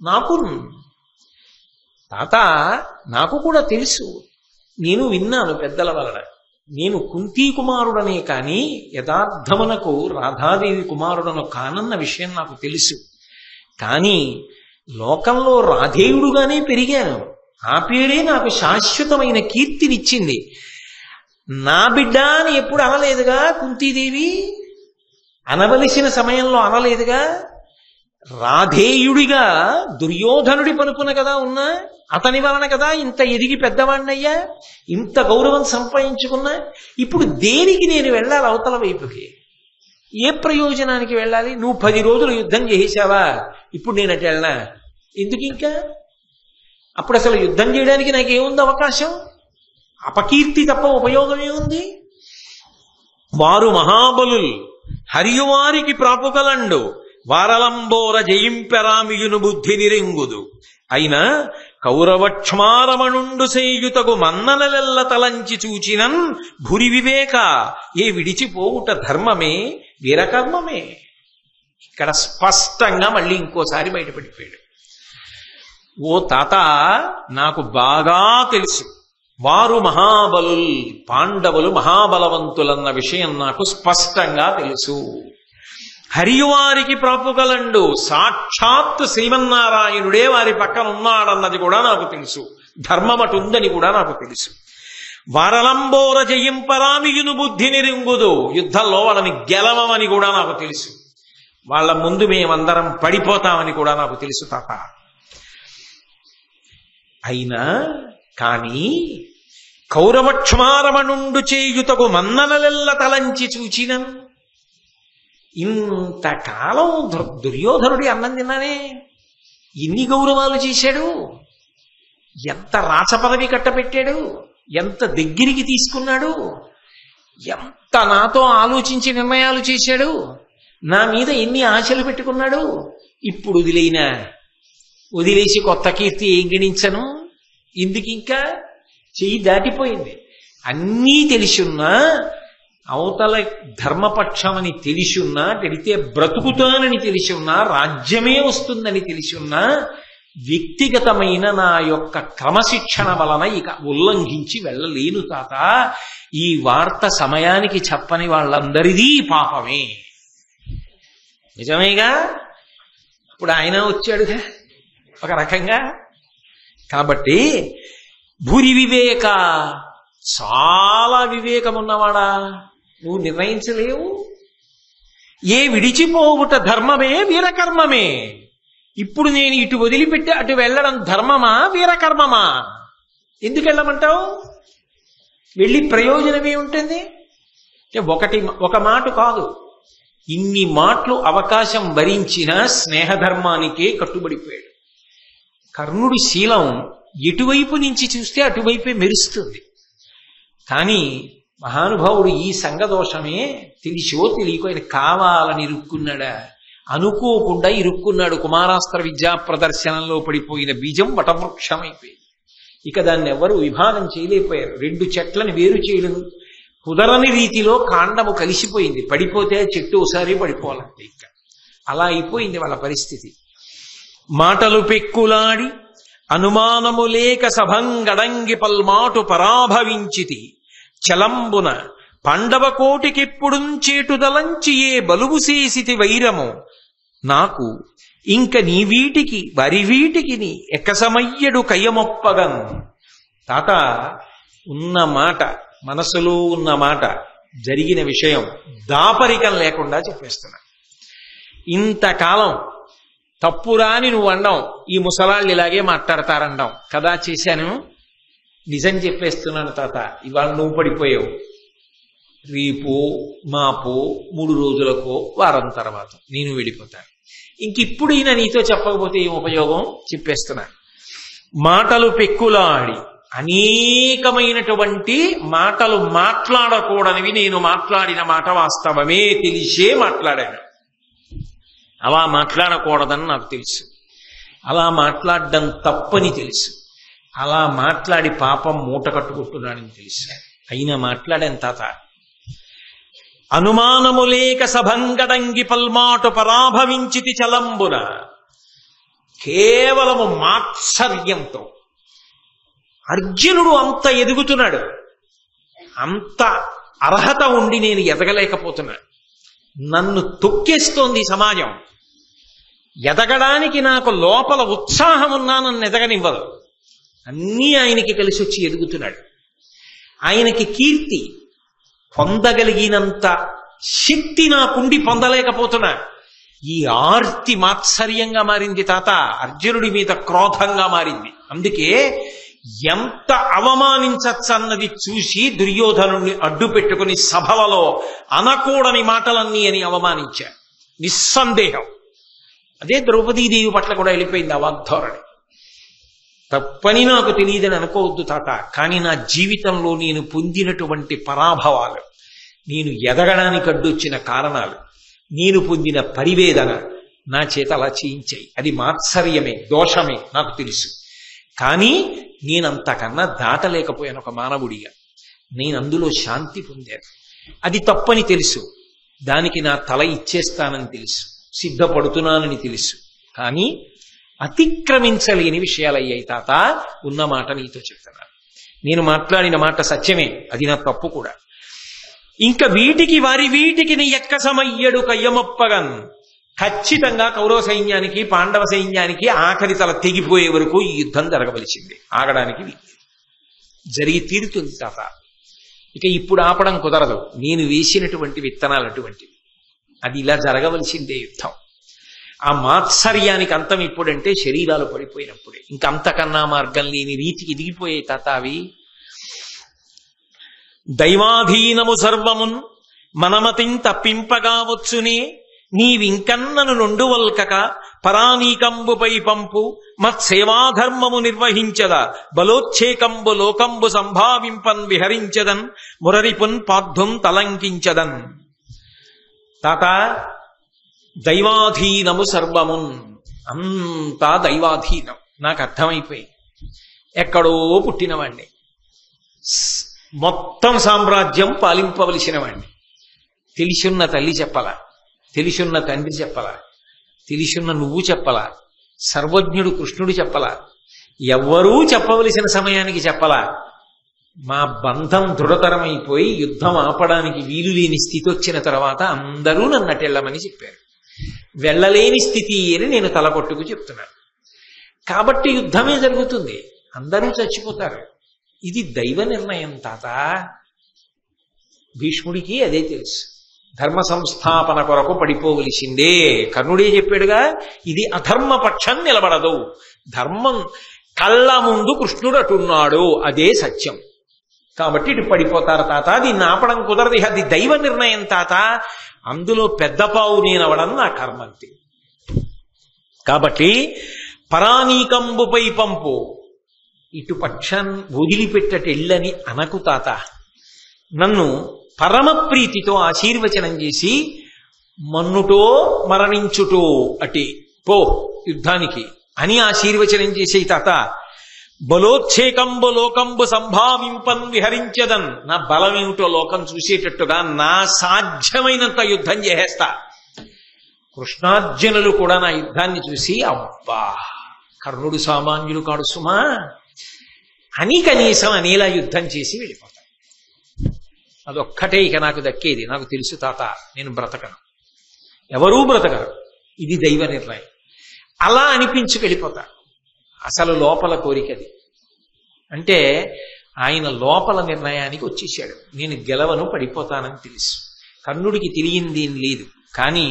నాకు. తాత, నాకు కూడా తెలుసు, నేను విన్నాను పెద్దల వలన. నేను కుంతీ కుమారుడనే కాని యథార్థమునకు రాధాదేవి కుమారుడను కానన్న విషయం నాకు తెలుసు. కానీ లోకంలో రాధేయుడుగానే పెరిగాను. ఆ పేరే నాకు శాశ్వతమైన కీర్తినిచ్చింది. నా బిడ్డ అని ఎప్పుడు అనలేదుగా కుంతీదేవి, అనవలసిన సమయంలో అనలేదుగా. రాధేయుడిగా దుర్యోధనుడి పలుకున కదా ఉన్నా, అతని వలన కదా ఇంత ఎదిగి పెద్దవాణ్ణయ్యా, ఇంత గౌరవం సంపాదించుకున్నా. ఇప్పుడు దేనికి నేను వెళ్ళాలి అవతల వైపుకి? ఏ ప్రయోజనానికి వెళ్ళాలి? నువ్వు 10 రోజులు యుద్ధం చేసావా, ఇప్పుడు నేను అటు వెళ్ళనా? ఎందుకు ఇంకా? అప్పుడు అసలు యుద్ధం చేయడానికి నాకేముంది అవకాశం? అపకీర్తి తప్ప ఉపయోగమే ఉంది. వారు మహాబలుల్ హరియువారికి ప్రాపుకలండు వారలంబోర జయింపెరామియును బుద్ధి నిరింగుదు అయినా కౌరవక్ష్మారమణుండు సేయుతగు మన్ననలెల్ల తలంచి చూచినన్ భురి వివేక ఏ విడిచిపోవుట ధర్మమే వీరకర్మమే. ఇక్కడ స్పష్టంగా మళ్ళీ ఇంకోసారి బయటపడిపోయాడు. ఓ తాత, నాకు బాగా తెలుసు వారు మహాబలుల్, పాండవులు మహాబలవంతులన్న విషయం నాకు స్పష్టంగా తెలుసు. హరియువారికి ప్రాపుకలండు, సాక్షాత్ శ్రీమన్నారాయణుడే వారి పక్కన ఉన్నాడన్నది కూడా నాకు తెలుసు. ధర్మం అటుందని కూడా నాకు తెలుసు. వారలంబోర జయింపరామియును బుద్ధి నిరింగుదు, యుద్ధంలో వాళ్ళని గెలవమని కూడా నాకు తెలుసు. వాళ్ళ ముందు మేమందరం పడిపోతామని కూడా నాకు తెలుసు తాత. అయినా కానీ కౌరవక్ష్మారమణుండు చేయుతకు మన్ననలెల్ల తలంచి చూచినన్. ఇంతకాలం దుర్యోధనుడి అన్నం తిన్నానే, ఎన్ని గౌరవాలు చేశాడు, ఎంత రాచపదవి కట్టబెట్టాడు, ఎంత దగ్గరికి తీసుకున్నాడు, ఎంత నాతో ఆలోచించి నిర్ణయాలు చేశాడు, నా మీద ఎన్ని ఆశలు పెట్టుకున్నాడు. ఇప్పుడు వదిలేసి కొత్త కీర్తి ఏం గణించను? ఎందుకు ఇంకా? చెయ్యి దాటిపోయింది. అన్నీ తెలిసున్నా, అవతల ధర్మపక్షమని తెలిసున్నా, పెడితే బ్రతుకుతానని తెలిసున్నా, రాజ్యమే వస్తుందని తెలిసున్నా, వ్యక్తిగతమైన నా యొక్క క్రమశిక్షణ వలన ఇక ఉల్లంఘించి వెళ్ళలేను తాత. ఈ వార్త సమయానికి చెప్పని వాళ్ళందరిదీ పాపమే. నిజమేగా? ఇప్పుడు ఆయన వచ్చాడుగా ఒక రకంగా. కాబట్టి భూరి వివేక, చాలా వివేకం ఉన్నవాడా, నువ్వు నిర్ణయించలేవు. ఏ విడిచిపోవుట ధర్మమే వీరకర్మమే. ఇప్పుడు నేను ఇటు వదిలిపెట్టి అటు వెళ్ళడం ధర్మమా వీరకర్మమా? ఎందుకు వెళ్ళమంటావు? వెళ్ళి ప్రయోజనం ఏముంటుంది? ఒక మాట కాదు, ఇన్ని మాటలు అవకాశం భరించిన స్నేహధర్మానికే కట్టుబడిపోయాడు. కర్ణుడి శీలం ఎటువైపు నుంచి చూస్తే అటువైపే మెరుస్తుంది. కానీ మహానుభావుడు ఈ సంగదోషమే తెలిసో తెలియకో ఆయన కావాలని ఇరుక్కున్నాడా? అనుకోకుండా ఇరుక్కున్నాడు. కుమారాస్త్ర విద్యా ప్రదర్శనంలో పడిపోయిన బీజం వటవృక్షమైపోయింది. ఇక దాన్ని ఎవరు విభాగం చేయలేకపోయారు. 2 చెట్లను వేరు చేయడం కుదరని రీతిలో కాండము కలిసిపోయింది. పడిపోతే చెట్టు ఒకసారి పడిపోవాలంటే ఇక అలా అయిపోయింది వాళ్ళ పరిస్థితి. మాటలు పెక్కులాడి అనుమానము లేక సభంగడంగి పల్మాటు పరాభవించితి చలంబున పాండవ కోటికెప్పుడుంచేటుదలంచి ఏ బలువు చేసితి వైరము నాకు ఇంక నీ వీటికి వరి వీటికి నీ ఎకసమయ్యడు కయ్యమొప్పగన్. తాత ఉన్న మాట, మనసులో ఉన్న మాట, జరిగిన విషయం దాపరికం లేకుండా చెప్పేస్తున్నా. ఇంతకాలం తప్పురాని నువ్వు అండం, ఈ ముసలాళ్ళు ఇలాగే మాట్లాడతారండం కదా, చేశాను. నిజం చెప్పేస్తున్నాను తాత, ఇవాళ నువ్వు పడిపోయావు. రేపో మాపో 3 రోజులకో వారం తర్వాత నేను వెళ్ళిపోతాను. ఇంకిప్పుడు ఈయన నీతో చెప్పకపోతే ఏం ఉపయోగం? చెప్పేస్తున్నాను. మాటలు పెక్కులాడి అనేకమైనటువంటి మాటలు మాట్లాడకూడనివి నేను మాట్లాడిన మాట వాస్తవమే తెలిసే మాట్లాడాను. అలా మాట్లాడకూడదని నాకు తెలుసు. అలా మాట్లాడడం తప్పని తెలుసు. అలా మాట్లాడి పాపం మూట కట్టుకుంటున్నాడని తెలుసు. అయినా మాట్లాడాను తాత. అనుమానము లేక సభంగడంగి పల్మాటు పరాభవించితి చలంబున. కేవలము మాత్సర్యంతో అర్జునుడు అంత ఎదుగుతున్నాడు. అంత అర్హత ఉండి నేను ఎదగలేకపోతున్నాను. నన్ను తొక్కేస్తోంది సమాజం. ఎదగడానికి నాకు లోపల ఉత్సాహం ఉన్నా నన్ను ఎదగనివ్వదు. అన్నీ ఆయనకి కలిసి వచ్చి ఎదుగుతున్నాడు. ఆయనకి కీర్తి పొందగలిగినంత శక్తి నాకుండి పొందలేకపోతున్నా. ఈ ఆర్తి మాత్సర్యంగా మారింది తాత. అర్జునుడి మీద క్రోధంగా మారింది. అందుకే ఎంత అవమానించచ్చన్నది చూసి దుర్యోధనుణ్ణి అడ్డు పెట్టుకుని సభలలో అనకూడని మాటలన్నీ అని అవమానించారు. నిస్సందేహం అదే ద్రౌపదీదేవి పట్ల కూడా వెళ్ళిపోయింది ఆ వాగ్ధోరణి. తప్పని నాకు తెలియదని అనుకోవద్దు తాత. కానీ నా జీవితంలో నేను పొందినటువంటి పరాభవాలు, నేను ఎదగడానికి అడ్డొచ్చిన కారణాలు, నేను పొందిన పరివేదన నా చేత అలా చేయించాయి. అది మాత్సర్యమే, దోషమే నాకు తెలుసు. కానీ నేనంతకన్నా దాటలేకపోయాను ఒక మానవుడిగా. నేను అందులో శాంతి పొందాను. అది తప్పని తెలుసు. దానికి నా తల ఇచ్చేస్తానని తెలుసు. సిద్ధపడుతున్నానని తెలుసు. కానీ అతిక్రమించలేని విషయాలయ్యాయి తాత. ఉన్న మాట నీతో చెప్తున్నాను. నేను మాట్లాడిన మాట సత్యమే, అది నా తప్పు కూడా. ఇంకా వీటికి నీ ఎక్కసమయ్యడు కయ్యమొప్పగన్. ఖచ్చితంగా కౌరవ సైన్యానికి పాండవ సైన్యానికి ఆఖరి తల తెగిపోయే వరకు ఈ యుద్ధం జరగవలసింది. ఆగడానికి జరిగి తీరుతుంది తాత. ఇక ఇప్పుడు ఆపడం కుదరదు. నేను వేసినటువంటి విత్తనాలు అటువంటివి. అది ఇలా జరగవలసిందే యుద్ధం. ఆ మాత్సర్యానికి అంతం ఇప్పుడంటే శరీరాలు పడిపోయినప్పుడే. ఇంకంతకన్నా మార్గం లేని రీతికి ఎదిగిపోయాయి తాత అవి. దైవాధీనము సర్వమున్ మనమతిం తప్పింపగా వచ్చునే నీవింకన్నను నొండువల్కక పరానీకంబుపై పంపు మత్సేవాధర్మము నిర్వహించద బలోచ్ఛేకంబు లోకంబు సంభావింపన్ విహరించదన్ మురరిపున్ పార్థుం తలంకించదన్. తాత దైవాధీనము సర్వమున్, అంతా దైవాధీనం. నాకు అర్థమైపోయి ఎక్కడో పుట్టినవాణ్ణి, మొత్తం సామ్రాజ్యం పాలింపవలసిన వాణ్ణి. తెలిసున్న తల్లి చెప్పలా, తెలిసున్న తండ్రి చెప్పలా, తెలిసున్న నువ్వు చెప్పలా, సర్వజ్ఞుడు కృష్ణుడు చెప్పలా, ఎవ్వరూ చెప్పవలసిన సమయానికి చెప్పలా. మా బంధం దృఢతరమైపోయి యుద్ధం ఆపడానికి వీలు లేని స్థితి వచ్చిన తర్వాత అందరూ నన్ను అటెళ్ళమని చెప్పారు. వెళ్ళలేని స్థితి అని నేను తలకొట్టుకు చెప్తున్నాను. కాబట్టి యుద్ధమే జరుగుతుంది, అందరూ చచ్చిపోతారు. ఇది దైవ నిర్ణయం తాత. భీష్ముడికి అదే తెలుసు. ధర్మ సంస్థాపన కొరకు పడిపోవలసిందే. కర్ణుడే చెప్పాడుగా, ఇది అధర్మ పక్షం నిలబడదు. ధర్మం కళ్ళ ముందు కృష్ణుడు అటున్నాడు, అదే సత్యం. కాబట్టి ఇటు పడిపోతారు తాత. దీన్ని ఆపడం కుదరదు. అది దైవ నిర్ణయం తాత. అందులో పెద్ద పావు నేనవడం నా కర్మంతి. కాబట్టి పరానీకంబుపై పంపు, ఇటు పక్షాన్ని వదిలిపెట్టటెళ్ళని అనకు తాత, నన్ను పరమప్రీతితో ఆశీర్వచనం చేసి మన్నుటో మరణించుటో అటే పో యుద్ధానికి అని ఆశీర్వచనం చేసే తాత. బలోచ్ఛేకంబు లోకంబు సంభావింపన్ విహరించదన్, నా బలం ఏమిటో లోకం చూసేటట్టుగా నా సాధ్యమైనంత యుద్ధం చేసేస్తా. కృష్ణార్జునులు కూడా నా యుద్ధాన్ని చూసి అబ్బా కర్ణుడు సామాన్యుడు కాడు సుమా అని కనీసం అనేలా యుద్ధం చేసి వెళ్ళిపోతాను. అదొక్కటే ఇక నాకు దక్కేది. నాకు తెలుసు తాత, నేను బ్రతకను, ఎవరూ బ్రతకరు, ఇది దైవ నిర్ణయం అలా అనిపించుకు వెళ్ళిపోతాను. అసలు లోపల కోరికది. అంటే ఆయన లోపల నిర్ణయానికి వచ్చేసాడు, నేను గెలవను, పడిపోతానని తెలుసు. కర్ణుడికి తెలియంది ఏం లేదు. కానీ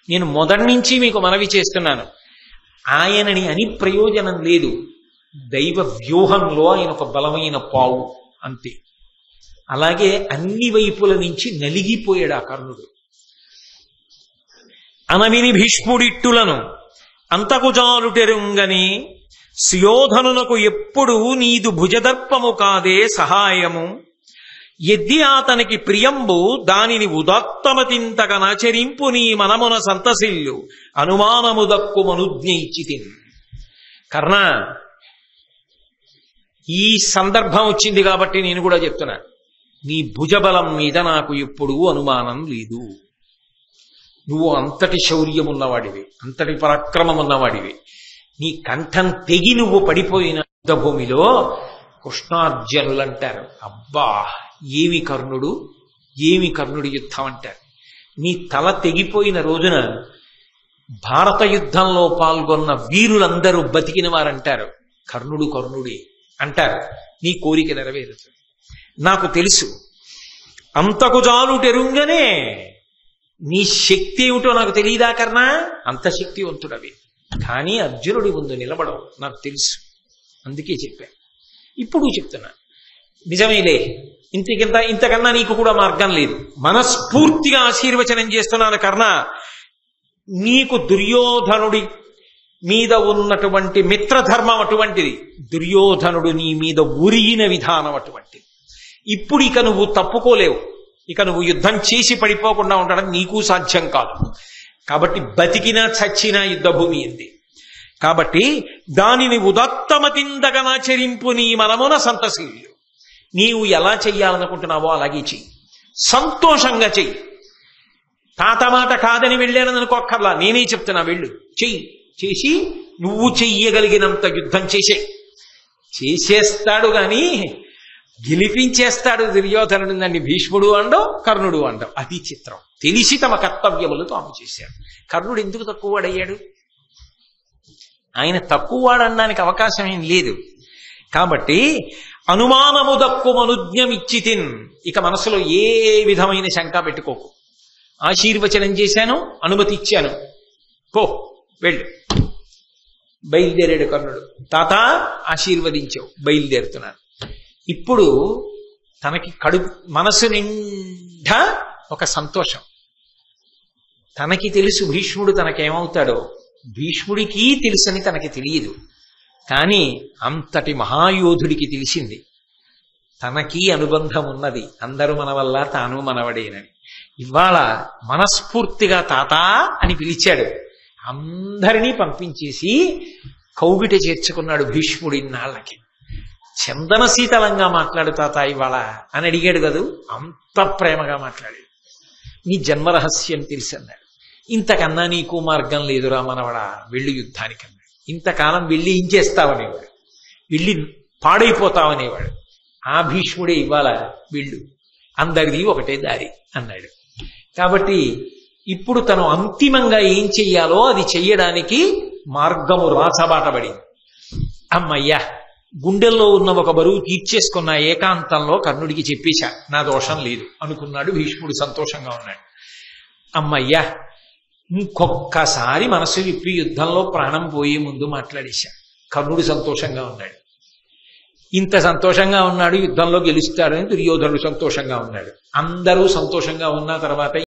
నేను మొదటి నుంచి మీకు మనవి చేస్తున్నాను, ఆయనని అని ప్రయోజనం లేదు. దైవ వ్యూహంలో ఆయన ఒక బలమైన పావు అంతే. అలాగే అన్ని వైపుల నుంచి నలిగిపోయాడు ఆ కర్ణుడు. అనవిని భీష్ముడిట్టులను అంతకు జాలుటెరుంగని సుయోధనునకు ఎప్పుడు నీదు భుజదర్పము కాదే సహాయము, ఎద్ది అతనికి ప్రియంబు దానిని ఉదాత్తమతింతగ నచరింపు నీ మనమున సంతసిల్లు అనుమానము దక్కుమనుజ్ఞయిచ్చితిన్. కర్ణ, ఈ సందర్భం వచ్చింది కాబట్టి నేను కూడా చెప్తున్నా, నీ భుజబలం మీద నాకు ఎప్పుడూ అనుమానం లేదు. నువ్వు అంతటి శౌర్యం ఉన్నవాడివి, అంతటి పరాక్రమం ఉన్నవాడివి. నీ కంఠం తెగి నువ్వు పడిపోయిన యుద్ధభూమిలో కృష్ణార్జునులు అంటారు, అబ్బా ఏమి కర్ణుడు, ఏమి కర్ణుడి యుద్ధం అంటారు. నీ తల తెగిపోయిన రోజున భారత యుద్ధంలో పాల్గొన్న వీరులందరూ బతికిన వారంటారు, కర్ణుడు కర్ణుడే అంటారు. నీ కోరిక నెరవేరుతుంది. నాకు తెలుసు, అంతకు జాలుటెరుంగనే నీ శక్తి ఏమిటో నాకు తెలియదా కర్ణ, అంత శక్తివంతుడవి. కానీ అర్జునుడి ముందు నిలబడవు నాకు తెలుసు, అందుకే చెప్పా. ఇప్పుడు చెప్తున్నా, నిజమేలే, ఇంతకన్నా నీకు కూడా మార్గం లేదు. మనస్ఫూర్తిగా ఆశీర్వచనం చేస్తున్నాను కర్ణ, నీకు దుర్యోధనుడి మీద ఉన్నటువంటి మిత్రధర్మం అటువంటిది, దుర్యోధనుడు నీ మీద ఉరిగిన విధానం అటువంటిది. ఇప్పుడు ఇక నువ్వు తప్పుకోలేవు, ఇక నువ్వు యుద్ధం చేసి పడిపోకుండా ఉండడం నీకు సాధ్యం కాదు. కాబట్టి బతికినా చచ్చినా యుద్ధభూమి ఉంది. కాబట్టి దానిని ఉదాత్తమతిందగనాచరింపు నీ మనమున సంతసిల్లు. నీవు ఎలా చెయ్యాలనుకుంటున్నావో అలాగే చెయ్యి, సంతోషంగా చెయ్యి. తాత మాట కాదని వెళ్ళానని అనుకోక్కర్లా, నేనే చెప్తున్నా, వెళ్ళు, చెయ్యి. చేసి నువ్వు చెయ్యగలిగినంత యుద్ధం చేసేస్తాడు గాని గెలిపించేస్తాడు దుర్యోధనుడు. నన్ను భీష్ముడు అండవు, కర్ణుడు అండవు. అది చిత్రం. తెలిసి తమ కర్తవ్యములు తాము చేశాడు. కర్ణుడు ఎందుకు తక్కువ వాడయ్యాడు? ఆయన తక్కువ వాడనడానికి అవకాశం ఏం లేదు. కాబట్టి అనుమానము దక్కుమనుజ్ఞమిచ్చితిన్. ఇక మనసులో ఏ విధమైన శంక పెట్టుకోకు. ఆశీర్వచనం చేశాను, అనుమతి ఇచ్చాను, పో వెళ్ళు. బయలుదేరాడు కర్ణుడు. తాత ఆశీర్వదించావు, బయలుదేరుతున్నాను. ఇప్పుడు తనకి మనసు నిండా ఒక సంతోషం. తనకి తెలుసు భీష్ముడు తనకేమవుతాడో, భీష్ముడికి తెలుసని తనకి తెలియదు. కానీ అంతటి మహాయోధుడికి తెలిసింది, తనకి అనుబంధం ఉన్నది, అందరూ మన వల్ల తాను మనవడేనని. ఇవాళ మనస్ఫూర్తిగా తాత అని పిలిచాడు. అందరినీ పంపించేసి కౌగిట చేర్చుకున్నాడు భీష్ముడు. ఇన్నాళ్ళకి చందన శీతలంగా మాట్లాడు తాత ఇవాళ అని అడిగాడు కదూ, అంత ప్రేమగా మాట్లాడాడు. నీ జన్మరహస్యం తెలిసన్నాడు. ఇంతకన్నా నీకు మార్గం లేదురా మనవడా, వెళ్ళి యుద్ధానికి అన్నాడు. ఇంతకాలం వెళ్ళి ఏం చేస్తావనేవాడు, వెళ్ళి పాడైపోతావనేవాడు. ఆ భీష్ముడే ఇవాళ వెళ్ళు, అందరిది ఒకటే దారి అన్నాడు. కాబట్టి ఇప్పుడు తను అంతిమంగా ఏం చెయ్యాలో అది చెయ్యడానికి మార్గము రాచబాటబడింది. అమ్మయ్యా, గుండెల్లో ఉన్న ఒక బరువు తీర్చేసుకున్న ఏకాంతంలో కర్ణుడికి చెప్పేశా, నా దోషం లేదు అనుకున్నాడు భీష్ముడు. సంతోషంగా ఉన్నాడు. అమ్మయ్యా, ఇంకొక్కసారి మనసు విప్పి యుద్ధంలో ప్రాణం పోయే ముందు మాట్లాడేశా. కర్ణుడు సంతోషంగా ఉన్నాడు. ఇంత సంతోషంగా ఉన్నాడు, యుద్ధంలో గెలుస్తాడని దుర్యోధనుడు సంతోషంగా ఉన్నాడు. అందరూ సంతోషంగా ఉన్న తర్వాత